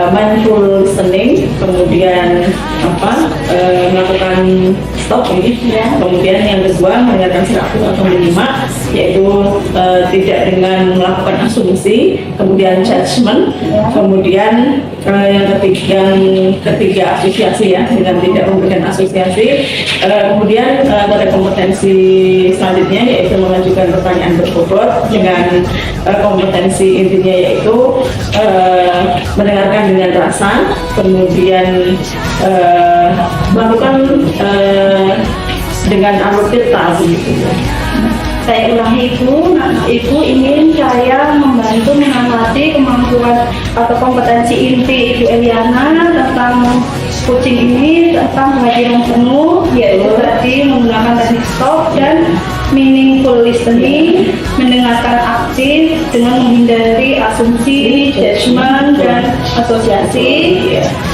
mindful listening, kemudian melakukan stop ini, kemudian yang kedua mendengarkan secara aktif atau menyimak, yaitu tidak dengan melakukan asumsi, kemudian judgment, kemudian yang ketiga asosiasi ya, dengan tidak memberikan asosiasi, kemudian pada kompetensi selanjutnya yaitu mengajukan pertanyaan berbobot, dengan kompetensi intinya yaitu mendengarkan dengan rasa, kemudian melakukan dengan alur cerita begitu. Saya ulangi Ibu ingin saya membantu mengamati kemampuan atau kompetensi inti Ibu Eliana tentang coaching ini, tentang kehadiran penuh, yaitu tadi menggunakan teknik stop dan meaningful listening, mendengarkan aktif dengan menghindari asumsi, judgment, dan asosiasi,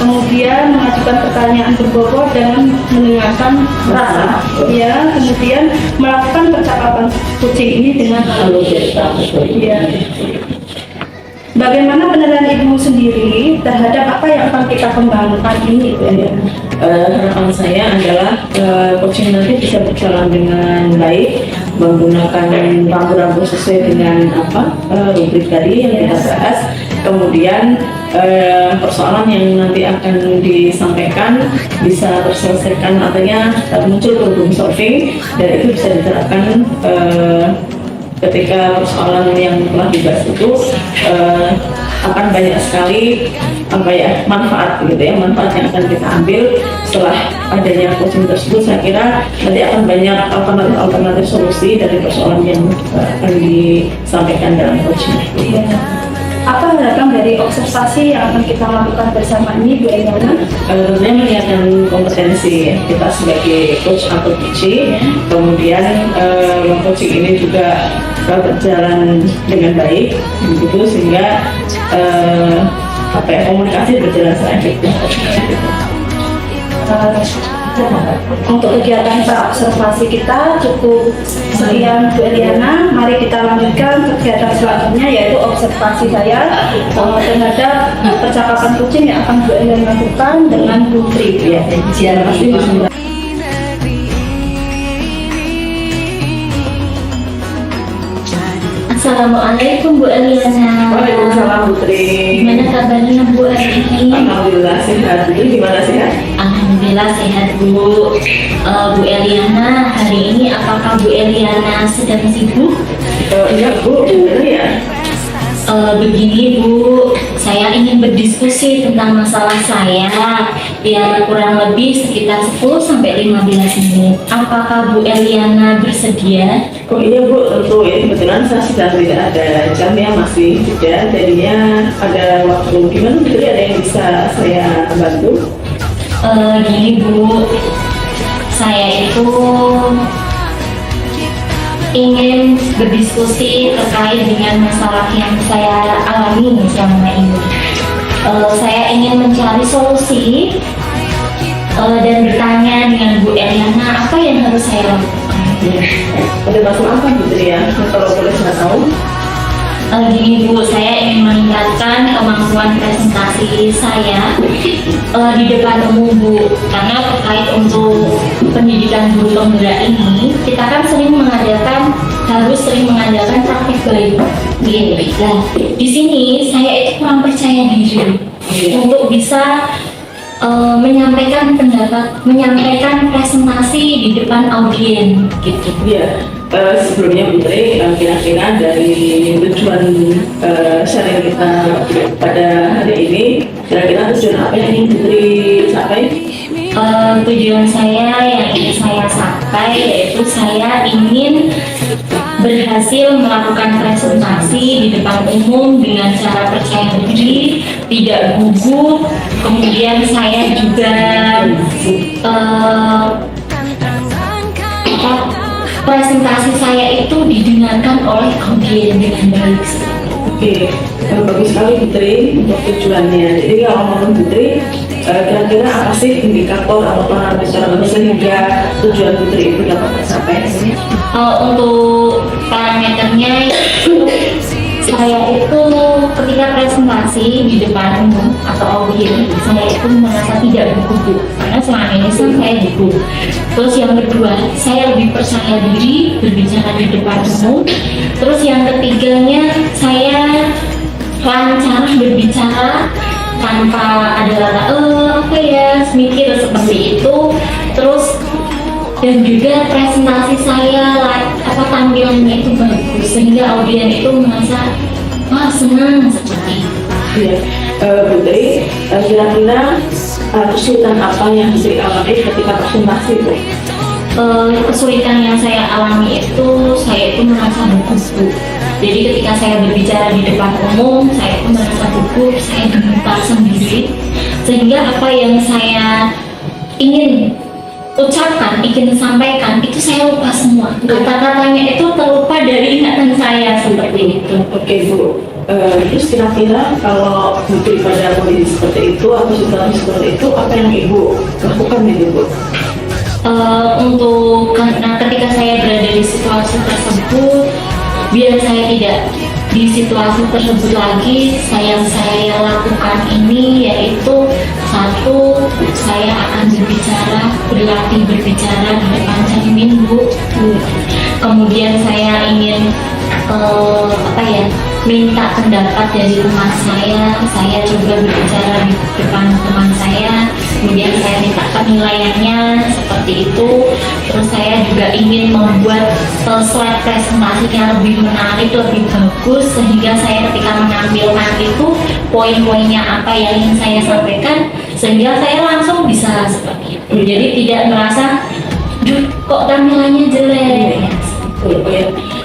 kemudian mengajukan pertanyaan berbobot dengan mendengarkan rasa, ya, kemudian melakukan percakapan coaching ini dengan alur cerita. Ya. Bagaimana penilaian Ibu sendiri terhadap apa yang akan kita kembangkan ini, Bu Eliana? Harapan saya adalah coaching nanti bisa berjalan dengan baik, menggunakan rambu-rambu sesuai dengan rubrik tadi yang kita bahas. Kemudian persoalan yang nanti akan disampaikan bisa terselesaikan, artinya muncul problem solving, dan itu bisa diterapkan ketika persoalan yang telah dibahas itu akan banyak sekali manfaat gitu ya, manfaat yang akan kita ambil setelah adanya coaching tersebut. Saya kira nanti akan banyak alternatif solusi dari persoalan yang akan disampaikan dalam coaching. Apa harapan dari observasi yang akan kita lakukan bersama ini, Bu Eliana? Tentunya meningkatkan kompetensi kita sebagai coach atau coaching, kemudian coaching ini juga berjalan dengan baik, begitu sehingga komunikasi berjalan secara efektif. Untuk kegiatan observasi kita cukup sekian, Bu Eliana. Mari kita lanjutkan kegiatan selanjutnya, yaitu observasi saya terhadap percakapan kucing yang akan Bu Eliana lakukan dengan Bu Tri. Ya, terima kasih. Assalamualaikum Bu Eliana. Waalaikumsalam Bu Tri. Gimana kabarnya Bu hari ini? Alhamdulillah sehat. Bu gimana sehat? Alhamdulillah sehat Bu. Bu Eliana, hari ini apakah Bu Eliana sedang sibuk? Iya Bu, benar ya. Begini Bu, saya ingin berdiskusi tentang masalah saya, ya kurang lebih sekitar 10-15 menit. Apakah Bu Eliana bersedia? Oh iya Bu, tentu ya, kebetulan saya sedang tidak ada jam ya, masih tidak, jadinya ada waktu. Gimana Bu, ada yang bisa saya bantu? Gini Bu, saya itu ingin berdiskusi terkait dengan masalah yang saya alami selama ini. Saya ingin mencari solusi dan bertanya dengan Bu Eliana apa yang harus saya lakukan. Ada masalah apa Bu Tri ya? Kalau boleh saya tahu? Gini Bu, saya ingin meningkatkan kemampuan presentasi saya di depan umum Bu, karena terkait untuk pendidikan guru penggerak ini, kita kan harus sering mengadakan praktik baik. Nah, di sini saya itu kurang percaya diri untuk bisa menyampaikan pendapat, menyampaikan presentasi di depan audiens gitu. Iya. Sebelumnya Bu Tri, kira-kira dari tujuan sharing kita pada hari ini, kira-kira tujuan apa yang ingin Bu Tri capai? Tujuan saya yang ingin saya capai yaitu saya ingin berhasil melakukan presentasi di depan umum dengan cara percaya diri, tidak gugup. Kemudian saya juga presentasi saya itu didengarkan oleh audien dengan baik. Oke, bagus sekali Putri untuk tujuannya. Jadi kalau ngomong Putri, kira-kira apa sih indikator atau parameter sehingga tujuan Putri itu dapat tercapai? Untuk parameternya itu saya itu ketika presentasi di depan umum atau audien, saya itu merasa tidak gugup karena selama ini saya gugup. Terus yang kedua, saya lebih percaya diri berbicara di depan umum. Terus yang ketiganya, saya lancar berbicara tanpa ada mikir seperti itu. Terus dan juga presentasi saya tampilannya itu bagus sehingga audien itu merasa senang seperti itu. Iya, Putri, kira-kira kesulitan apa yang dialami ketika presentasi itu? Kesulitan yang saya alami itu saya itu merasa gugup. Jadi ketika saya berbicara di depan umum, saya itu merasa gugup, saya gemetar sendiri, sehingga apa yang saya ingin ucapkan, ingin sampaikan itu saya lupa semua. Kata-katanya itu terlupa dari ingatan saya seperti itu. Oke Bu, terus kira-kira kalau Putri pada kondisi seperti itu atau situasi seperti itu, apa yang Ibu lakukan ya Bu? Karena ketika saya berada di situasi tersebut, biar saya tidak di situasi tersebut lagi, saya lakukan ini yaitu satu, saya akan berlatih berbicara di depan cermin Bu. Kemudian saya ingin minta pendapat dari teman saya coba berbicara di depan teman saya, kemudian saya minta penilaiannya seperti itu. Terus saya juga ingin membuat slide presentasinya lebih menarik, lebih bagus, sehingga saya ketika menampilkan itu poin-poinnya apa yang ingin saya sampaikan, sehingga saya langsung bisa seperti itu. Jadi tidak merasa kok tampilannya jelek.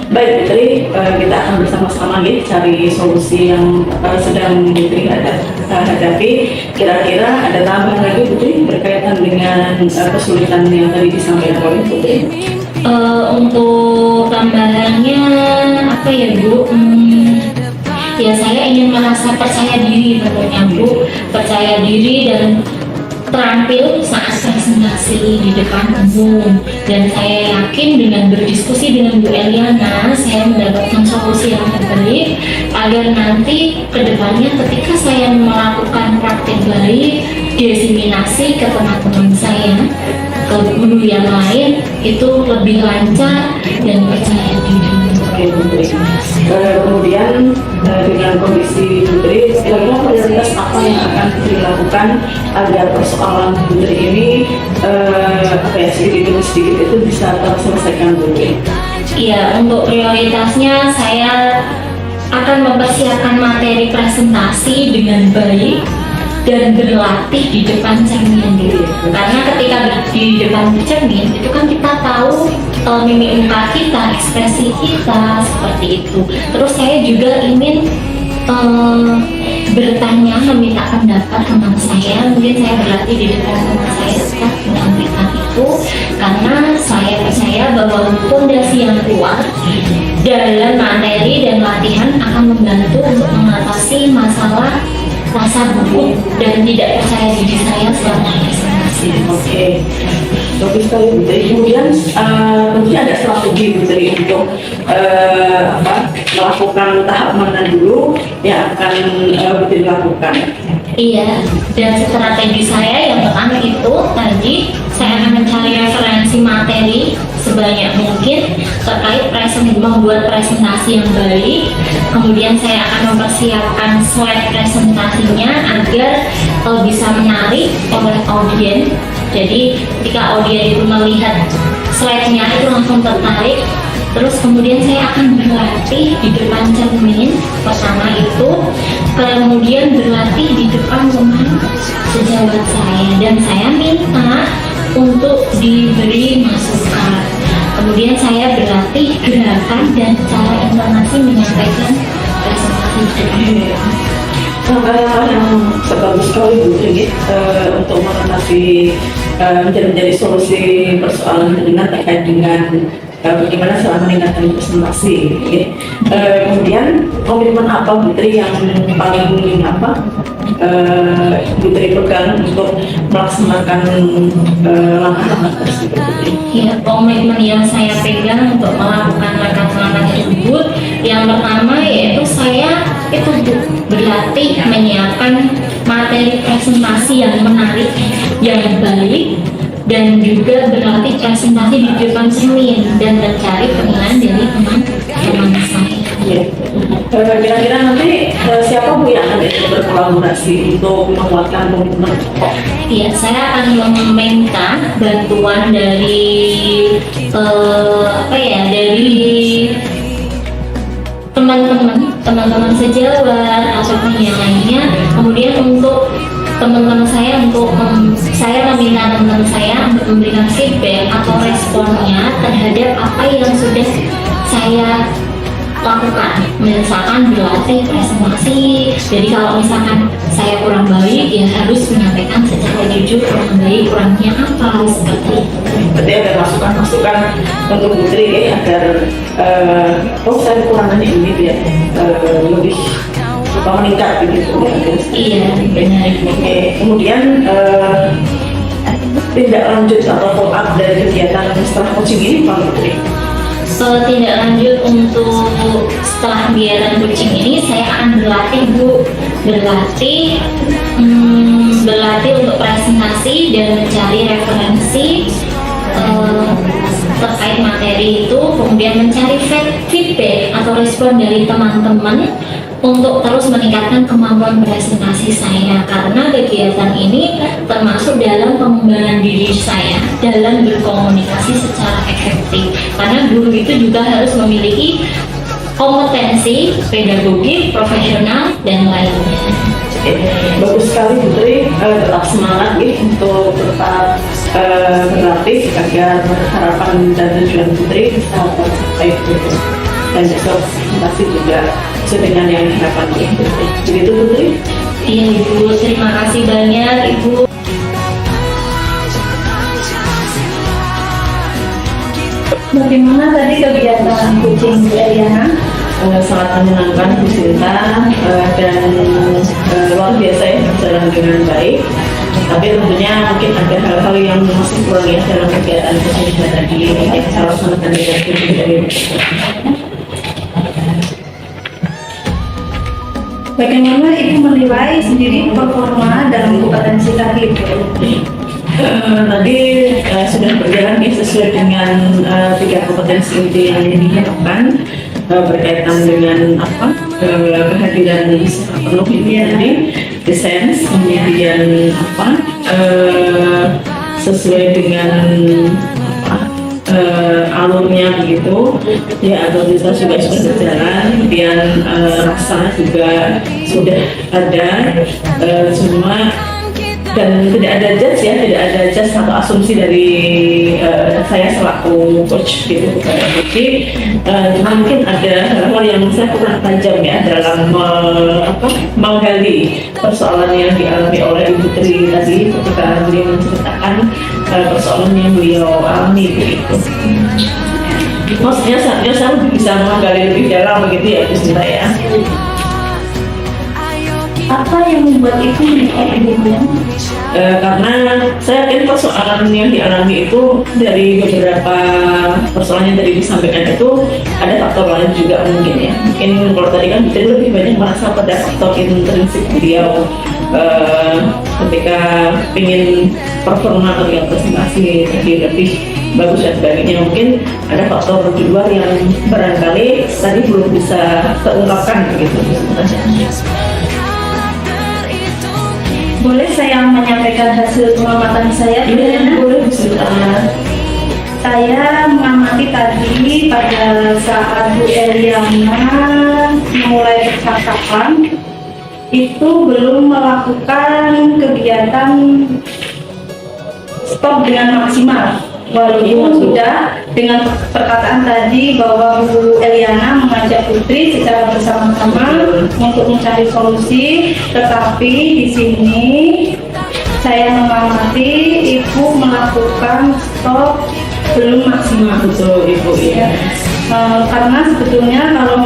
Baik Putri, kita akan bersama-sama nih cari solusi yang sedang Putri hadapi. Kira-kira ada tambahan lagi Putri berkaitan dengan kesulitan yang tadi disampaikan oleh Putri? Untuk tambahannya apa ya Bu? Ya saya ingin merasa percaya diri tentunya Bu, percaya diri dan terampil saat presentasi di depan umum. Dan saya yakin dengan berdiskusi dengan Bu Eliana, saya mendapatkan solusi yang terbaik agar nanti kedepannya ketika saya melakukan praktik baik, diseminasi ke teman-teman saya, ke guru yang lain, itu lebih lancar dan percaya diri. Oke Putri. Kemudian dengan kondisi Putri, kira-kira prioritas apa yang akan Putri lakukan agar persoalan Putri ini sedikit demi sedikit itu bisa terselesaikan Putri? Iya, untuk prioritasnya saya akan mempersiapkan materi presentasi dengan baik dan berlatih di depan cermin dulu. Karena ketika di depan cermin itu kan kita tahu mimik muka kita, ekspresi kita seperti itu. Terus saya juga ingin bertanya, meminta pendapat teman saya. Mungkin saya berlatih di depan teman saya setelah menyampaikan itu, karena saya percaya bahwa fondasi yang kuat dalam materi dan latihan akan membantu untuk mengatasi masalah rasa gugup dan tidak percaya diri saya selama presentasi. Oke, bagus sekali Putri. Kemudian tentunya ada strategi Putri untuk melakukan tahap mana dulu yang akan Putri lakukan. Iya, dan strategi saya yang pertama itu tadi saya akan mencari referensi materi sebanyak mungkin terkait membuat presentasi yang baik. Kemudian saya akan mempersiapkan slide presentasinya agar bisa menarik oleh audien. Jadi ketika audien itu melihat slide-nya itu langsung tertarik. Terus kemudian saya akan berlatih di depan cermin pertama itu, kemudian berlatih di depan teman sejawat saya, dan saya minta untuk diberi masukan. Kemudian saya berlatih gerakan dan cara intonasi menyampaikan presentasi. Langkah-langkah yang sebagus sekali Bu Tri untuk menjadi solusi persoalan dengan terkait dengan bagaimana cara meningkatkan presentasi. Kemudian komitmen apa Bu Tri yang paling Bu Tri pegang untuk melaksanakan langkah-langkah tersebut? Ya, komitmen yang saya pegang untuk melakukan langkah-langkah tersebut, yang pertama yaitu saya itu berlatih menyiapkan materi presentasi yang menarik, yang baik, dan juga berlatih presentasi di depan cermin dan mencari penilaian dari teman-teman saya. Kira-kira nanti siapa Bu yang akan berkolaborasi untuk menguatkan komitmen? Ya, saya akan meminta bantuan dari dari teman-teman sejawat ataupun yang lainnya. Kemudian untuk teman-teman saya, saya meminta teman-teman saya untuk memberikan feedback atau responnya terhadap apa yang sudah saya lakukan. Misalkan berlatih presentasi, jadi kalau misalkan saya kurang baik, ya harus menyampaikan secara jujur kurang baik, kurangnya apa, seperti itu. Berarti ada masukan-masukan untuk Bu Tri agar saya kekurangannya ini biar lebih meningkat begitu. Iya, benar. Oke, kemudian tindak lanjut atau follow up dari kegiatan setelah coaching ini Pak Bu Tri? Tindak lanjut untuk setelah kegiatan coaching ini, saya akan berlatih untuk presentasi dan mencari referensi terkait materi itu, kemudian mencari feedback atau respon dari teman-teman untuk terus meningkatkan kemampuan presentasi saya, karena kegiatan ini termasuk dalam pengembangan diri saya dalam berkomunikasi secara efektif, karena guru itu juga harus memiliki kompetensi pedagogik, profesional, dan lainnya. Bagus sekali Bu Tri, tetap semangat untuk tetap berlatih agar harapan dan tujuan Bu Tri bisa tercapai dan besok pasti juga sesuai dengan yang diharapkan Bu Tri. Begitu Bu Tri? Iya Ibu, terima kasih banyak Ibu. Bagaimana tadi kegiatan coaching Bu Eliana? Sangat menyenangkan Bu Sinta, dan luar biasa ya, berjalan dengan baik. Tapi tentunya mungkin ada hal-hal yang masih kurang ya dalam kegiatan kita tadi. Kita harus menekan dengan dari Bagaimana Ibu menilai sendiri performa dalam kompetensi tadi? Tadi sudah berjalan ya sesuai dengan 3 kompetensi inti yang diharapkan berkaitan dengan kehadiran penuh ini tadi, desain, kemudian sesuai dengan alurnya begitu ya, aluritas juga sudah berjalan, kemudian rasa juga sudah ada, semua. Dan tidak ada judge ya, tidak ada judge atau asumsi dari saya selaku coach gitu kepada coach. Cuma mungkin ada hal-hal yang saya kurang tajam ya dalam menggali persoalan yang dialami oleh Ibu Tri tadi ketika beliau menceritakan persoalan yang beliau alami begitu. Maksudnya saya bisa menggali lebih dalam begitu ya Bu Sinta ya. Apa yang membuat itu menjadi Ibu? Karena saya yakin persoalan yang dialami itu dari beberapa persoalan yang tadi disampaikan itu ada faktor lain juga mungkin ya. Mungkin kalau tadi kan kita lebih banyak merasa pada faktor intrinsik beliau ketika ingin performa atau presentasi lebih bagus dan sebagainya. Mungkin ada faktor di luar yang barangkali tadi belum bisa terungkapkan begitu. Boleh saya menyampaikan hasil pengamatan saya? Boleh bisa. Saya mengamati tadi pada saat Bu Eliana mulai percakapan itu belum melakukan kegiatan stop dengan maksimal. walaupun sudah dengan perkataan tadi bahwa Bu Eliana mengajak Putri secara bersama-sama untuk mencari solusi, tetapi di sini saya mengamati Ibu melakukan stop belum maksimal. Betul Ibu ya. Karena sebetulnya kalau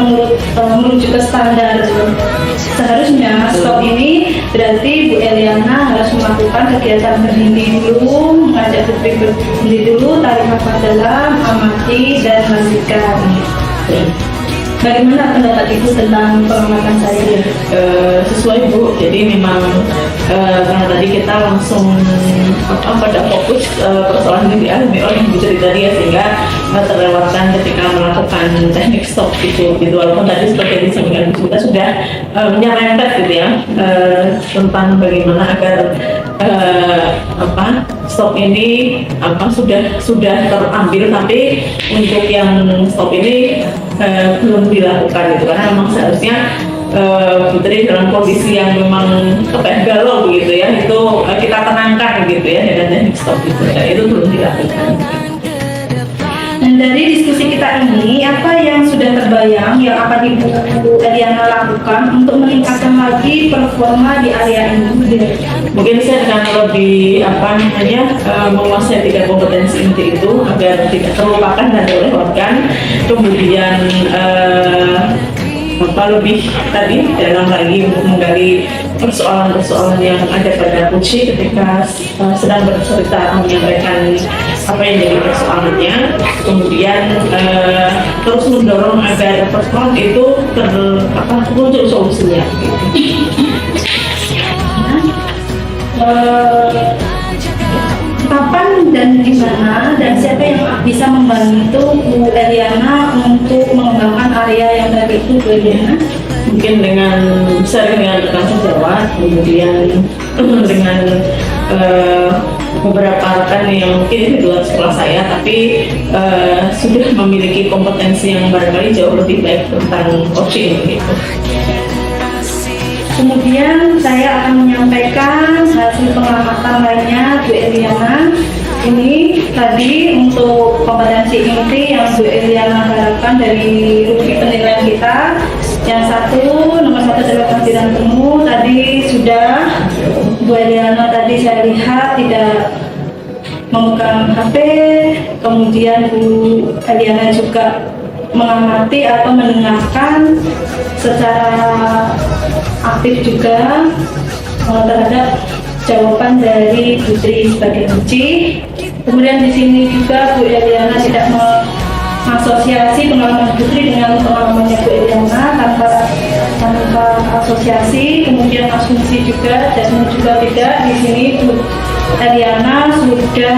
menuju ke standar seharusnya stop ini berarti Bu Eliana harus melakukan kegiatan berhenti dulu, mengajak Putri berhenti dulu, tarik nafas dalam, amati dan lanjutkan. Bagaimana pendapat Ibu tentang pengamatan saya? Sesuai Bu, jadi memang karena tadi kita langsung pada fokus persoalan yang dialami oleh Ibu cerita dia sehingga terlewatkan ketika melakukan teknik stop gitu walaupun tadi seperti disebutkan kita sudah menyerempet gitu ya tentang bagaimana agar stop ini sudah terambil, tapi untuk yang stop ini belum dilakukan gitu karena memang seharusnya Putri dalam kondisi yang memang galau begitu ya, itu kita tenangkan gitu ya dengan teknik stop gitu ya, itu belum dilakukan. Dan dari diskusi kita ini, apa yang sudah terbayang yang akan Ibu Eliana lakukan untuk meningkatkan lagi performa di area ini? Mungkin saya akan lebih menguasai 3 kompetensi inti itu agar tidak terlupakan dan terlewatkan. Kemudian lebih tadi dalam lagi untuk menggali persoalan-persoalan yang ada pada Putri ketika sedang bercerita menyampaikan apa yang jadi persoalannya, kemudian terus mendorong agar persoalan itu muncul solusinya. Kapan dan di mana dan siapa yang bisa membantu Bu Eliana untuk mengembangkan area yang tadi itu, Bu Eliana? Mungkin dengan rekan sejawat, kemudian dengan beberapa rekan yang mungkin ini di luar sekolah saya tapi sudah memiliki kompetensi yang barangkali jauh lebih baik tentang coaching gitu. Kemudian saya akan menyampaikan hasil pengamatan lainnya Bu Eliana. Ini tadi untuk kompetensi inti yang Bu Eliana harapkan dari rubrik penilaian kita. Yang nomor satu adalah kehadiran temu. Tadi sudah Bu Eliana tadi saya lihat tidak memegang HP. Kemudian Bu Eliana juga mengamati atau mendengarkan secara aktif juga terhadap jawaban dari Putri sebagai kunci. Kemudian di sini juga Bu Eliana tidak mengasosiasi pengalaman Putri dengan pengalamannya Bu Eliana tanpa asosiasi, kemudian asumsi juga dan juga tidak. Di sini Bu Eliana sudah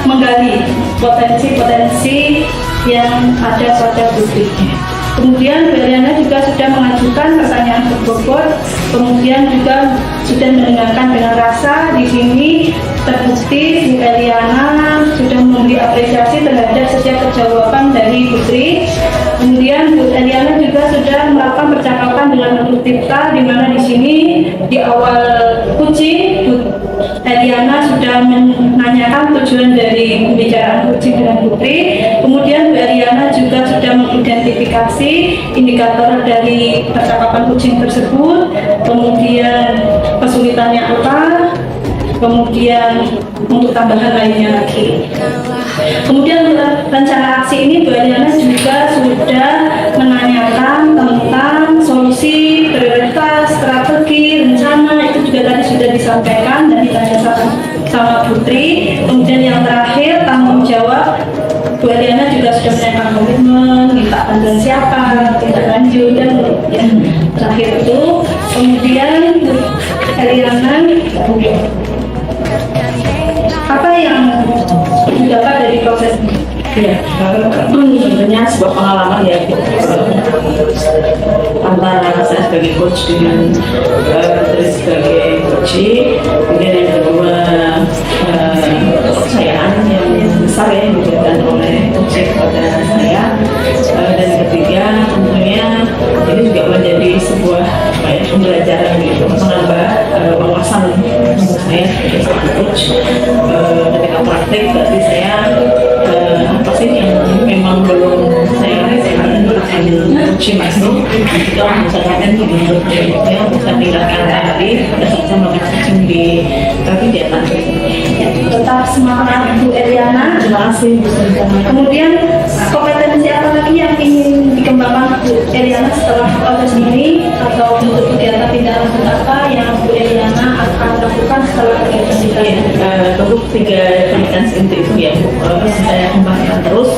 menggali potensi-potensi yang ada pada Putri. Kemudian Bu Eliana juga sudah mengajukan pertanyaan berbobot, kemudian juga sudah mendengarkan dengan rasa. Di sini terbukti Bu Eliana sudah memberi apresiasi terhadap setiap jawaban dari Putri. Kemudian Bu Eliana juga sudah melakukan percakapan dengan produktivitas, di mana di sini di awal coaching Bu Eliana sudah menanyakan tujuan dari pembicaraan coaching dengan Putri. Kemudian Bu Eliana juga sudah mengidentifikasi indikator dari percakapan coaching tersebut, kemudian kesulitannya apa, kemudian untuk tambahan lainnya lagi. Kemudian rencana aksi ini Bu Eliana juga sudah menanyakan tentang solusi, prioritas, strategi, rencana, itu juga tadi sudah disampaikan dan ditanyakan sama Putri. Kemudian yang terakhir tanggung jawab, Bu Eliana juga sudah menanyakan komitmen, minta bantuan siapa, tindak lanjut, dan yang terakhir itu kemudian Bu Eliana apa yang didapat dari proses ini? Ya, sebenarnya sebuah pengalaman ya antara saya sebagai coach dengan Putri sebagai coaching. Kemudian yang kedua kepercayaan yang besar yang diberikan oleh coaching kepada saya, dan ketiga tentunya ini juga menjadi sebuah pembelajaran gitu, menambah wawasan saya sebagai seorang coach. Ketika praktek berarti saya apa sih yang memang belum saya coaching masuk itu misalkan ya bisa tinggalkan tadi pada saat saya melakukan coaching di kegiatan. Tetap semangat Bu Eliana. Terima kasih Bu Sandra. Kemudian kompetensi apa lagi yang ingin dikembangkan Bu Eliana setelah proses ini, atau untuk kegiatan tidak langsung apa yang Bu Eliana akan lakukan setelah kegiatan kita? Untuk 3 kompetensi inti itu ya Bu, saya kembangkan terus.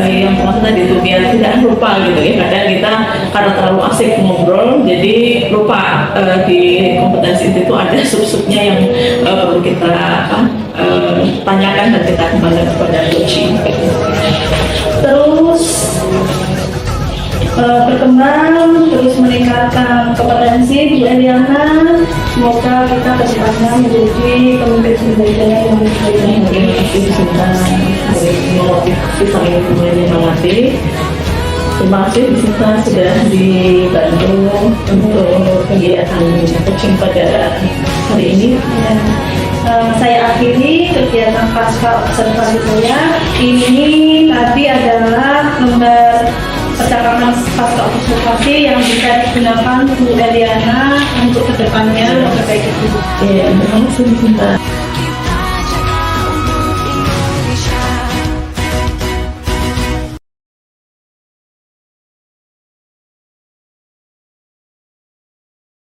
Yang pertama tadi itu biar tidak lupa gitu ya, kadang kita karena terlalu asik ngobrol jadi lupa di kompetensi inti itu ada sub-subnya yang perlu kita tanyakan dan kita kembangkan kepada coaching. Terus berkembang, terus meningkatkan kompetensi Bu Eliana. Semoga kita kedepannya menjadi pemimpin budaya yang lebih baik. Terima kasih sudah memotivasi saya menyemangati. Terima kasih Sinta sudah dibantu untuk kegiatan coaching pada hari ini. Saya akhiri kegiatan pasca observasi saya. Ini tadi adalah lembar percakapan pasca observasi yang bisa digunakan Bu Eliana untuk kedepannya memperbaiki hidup. Terima kasih Sinta.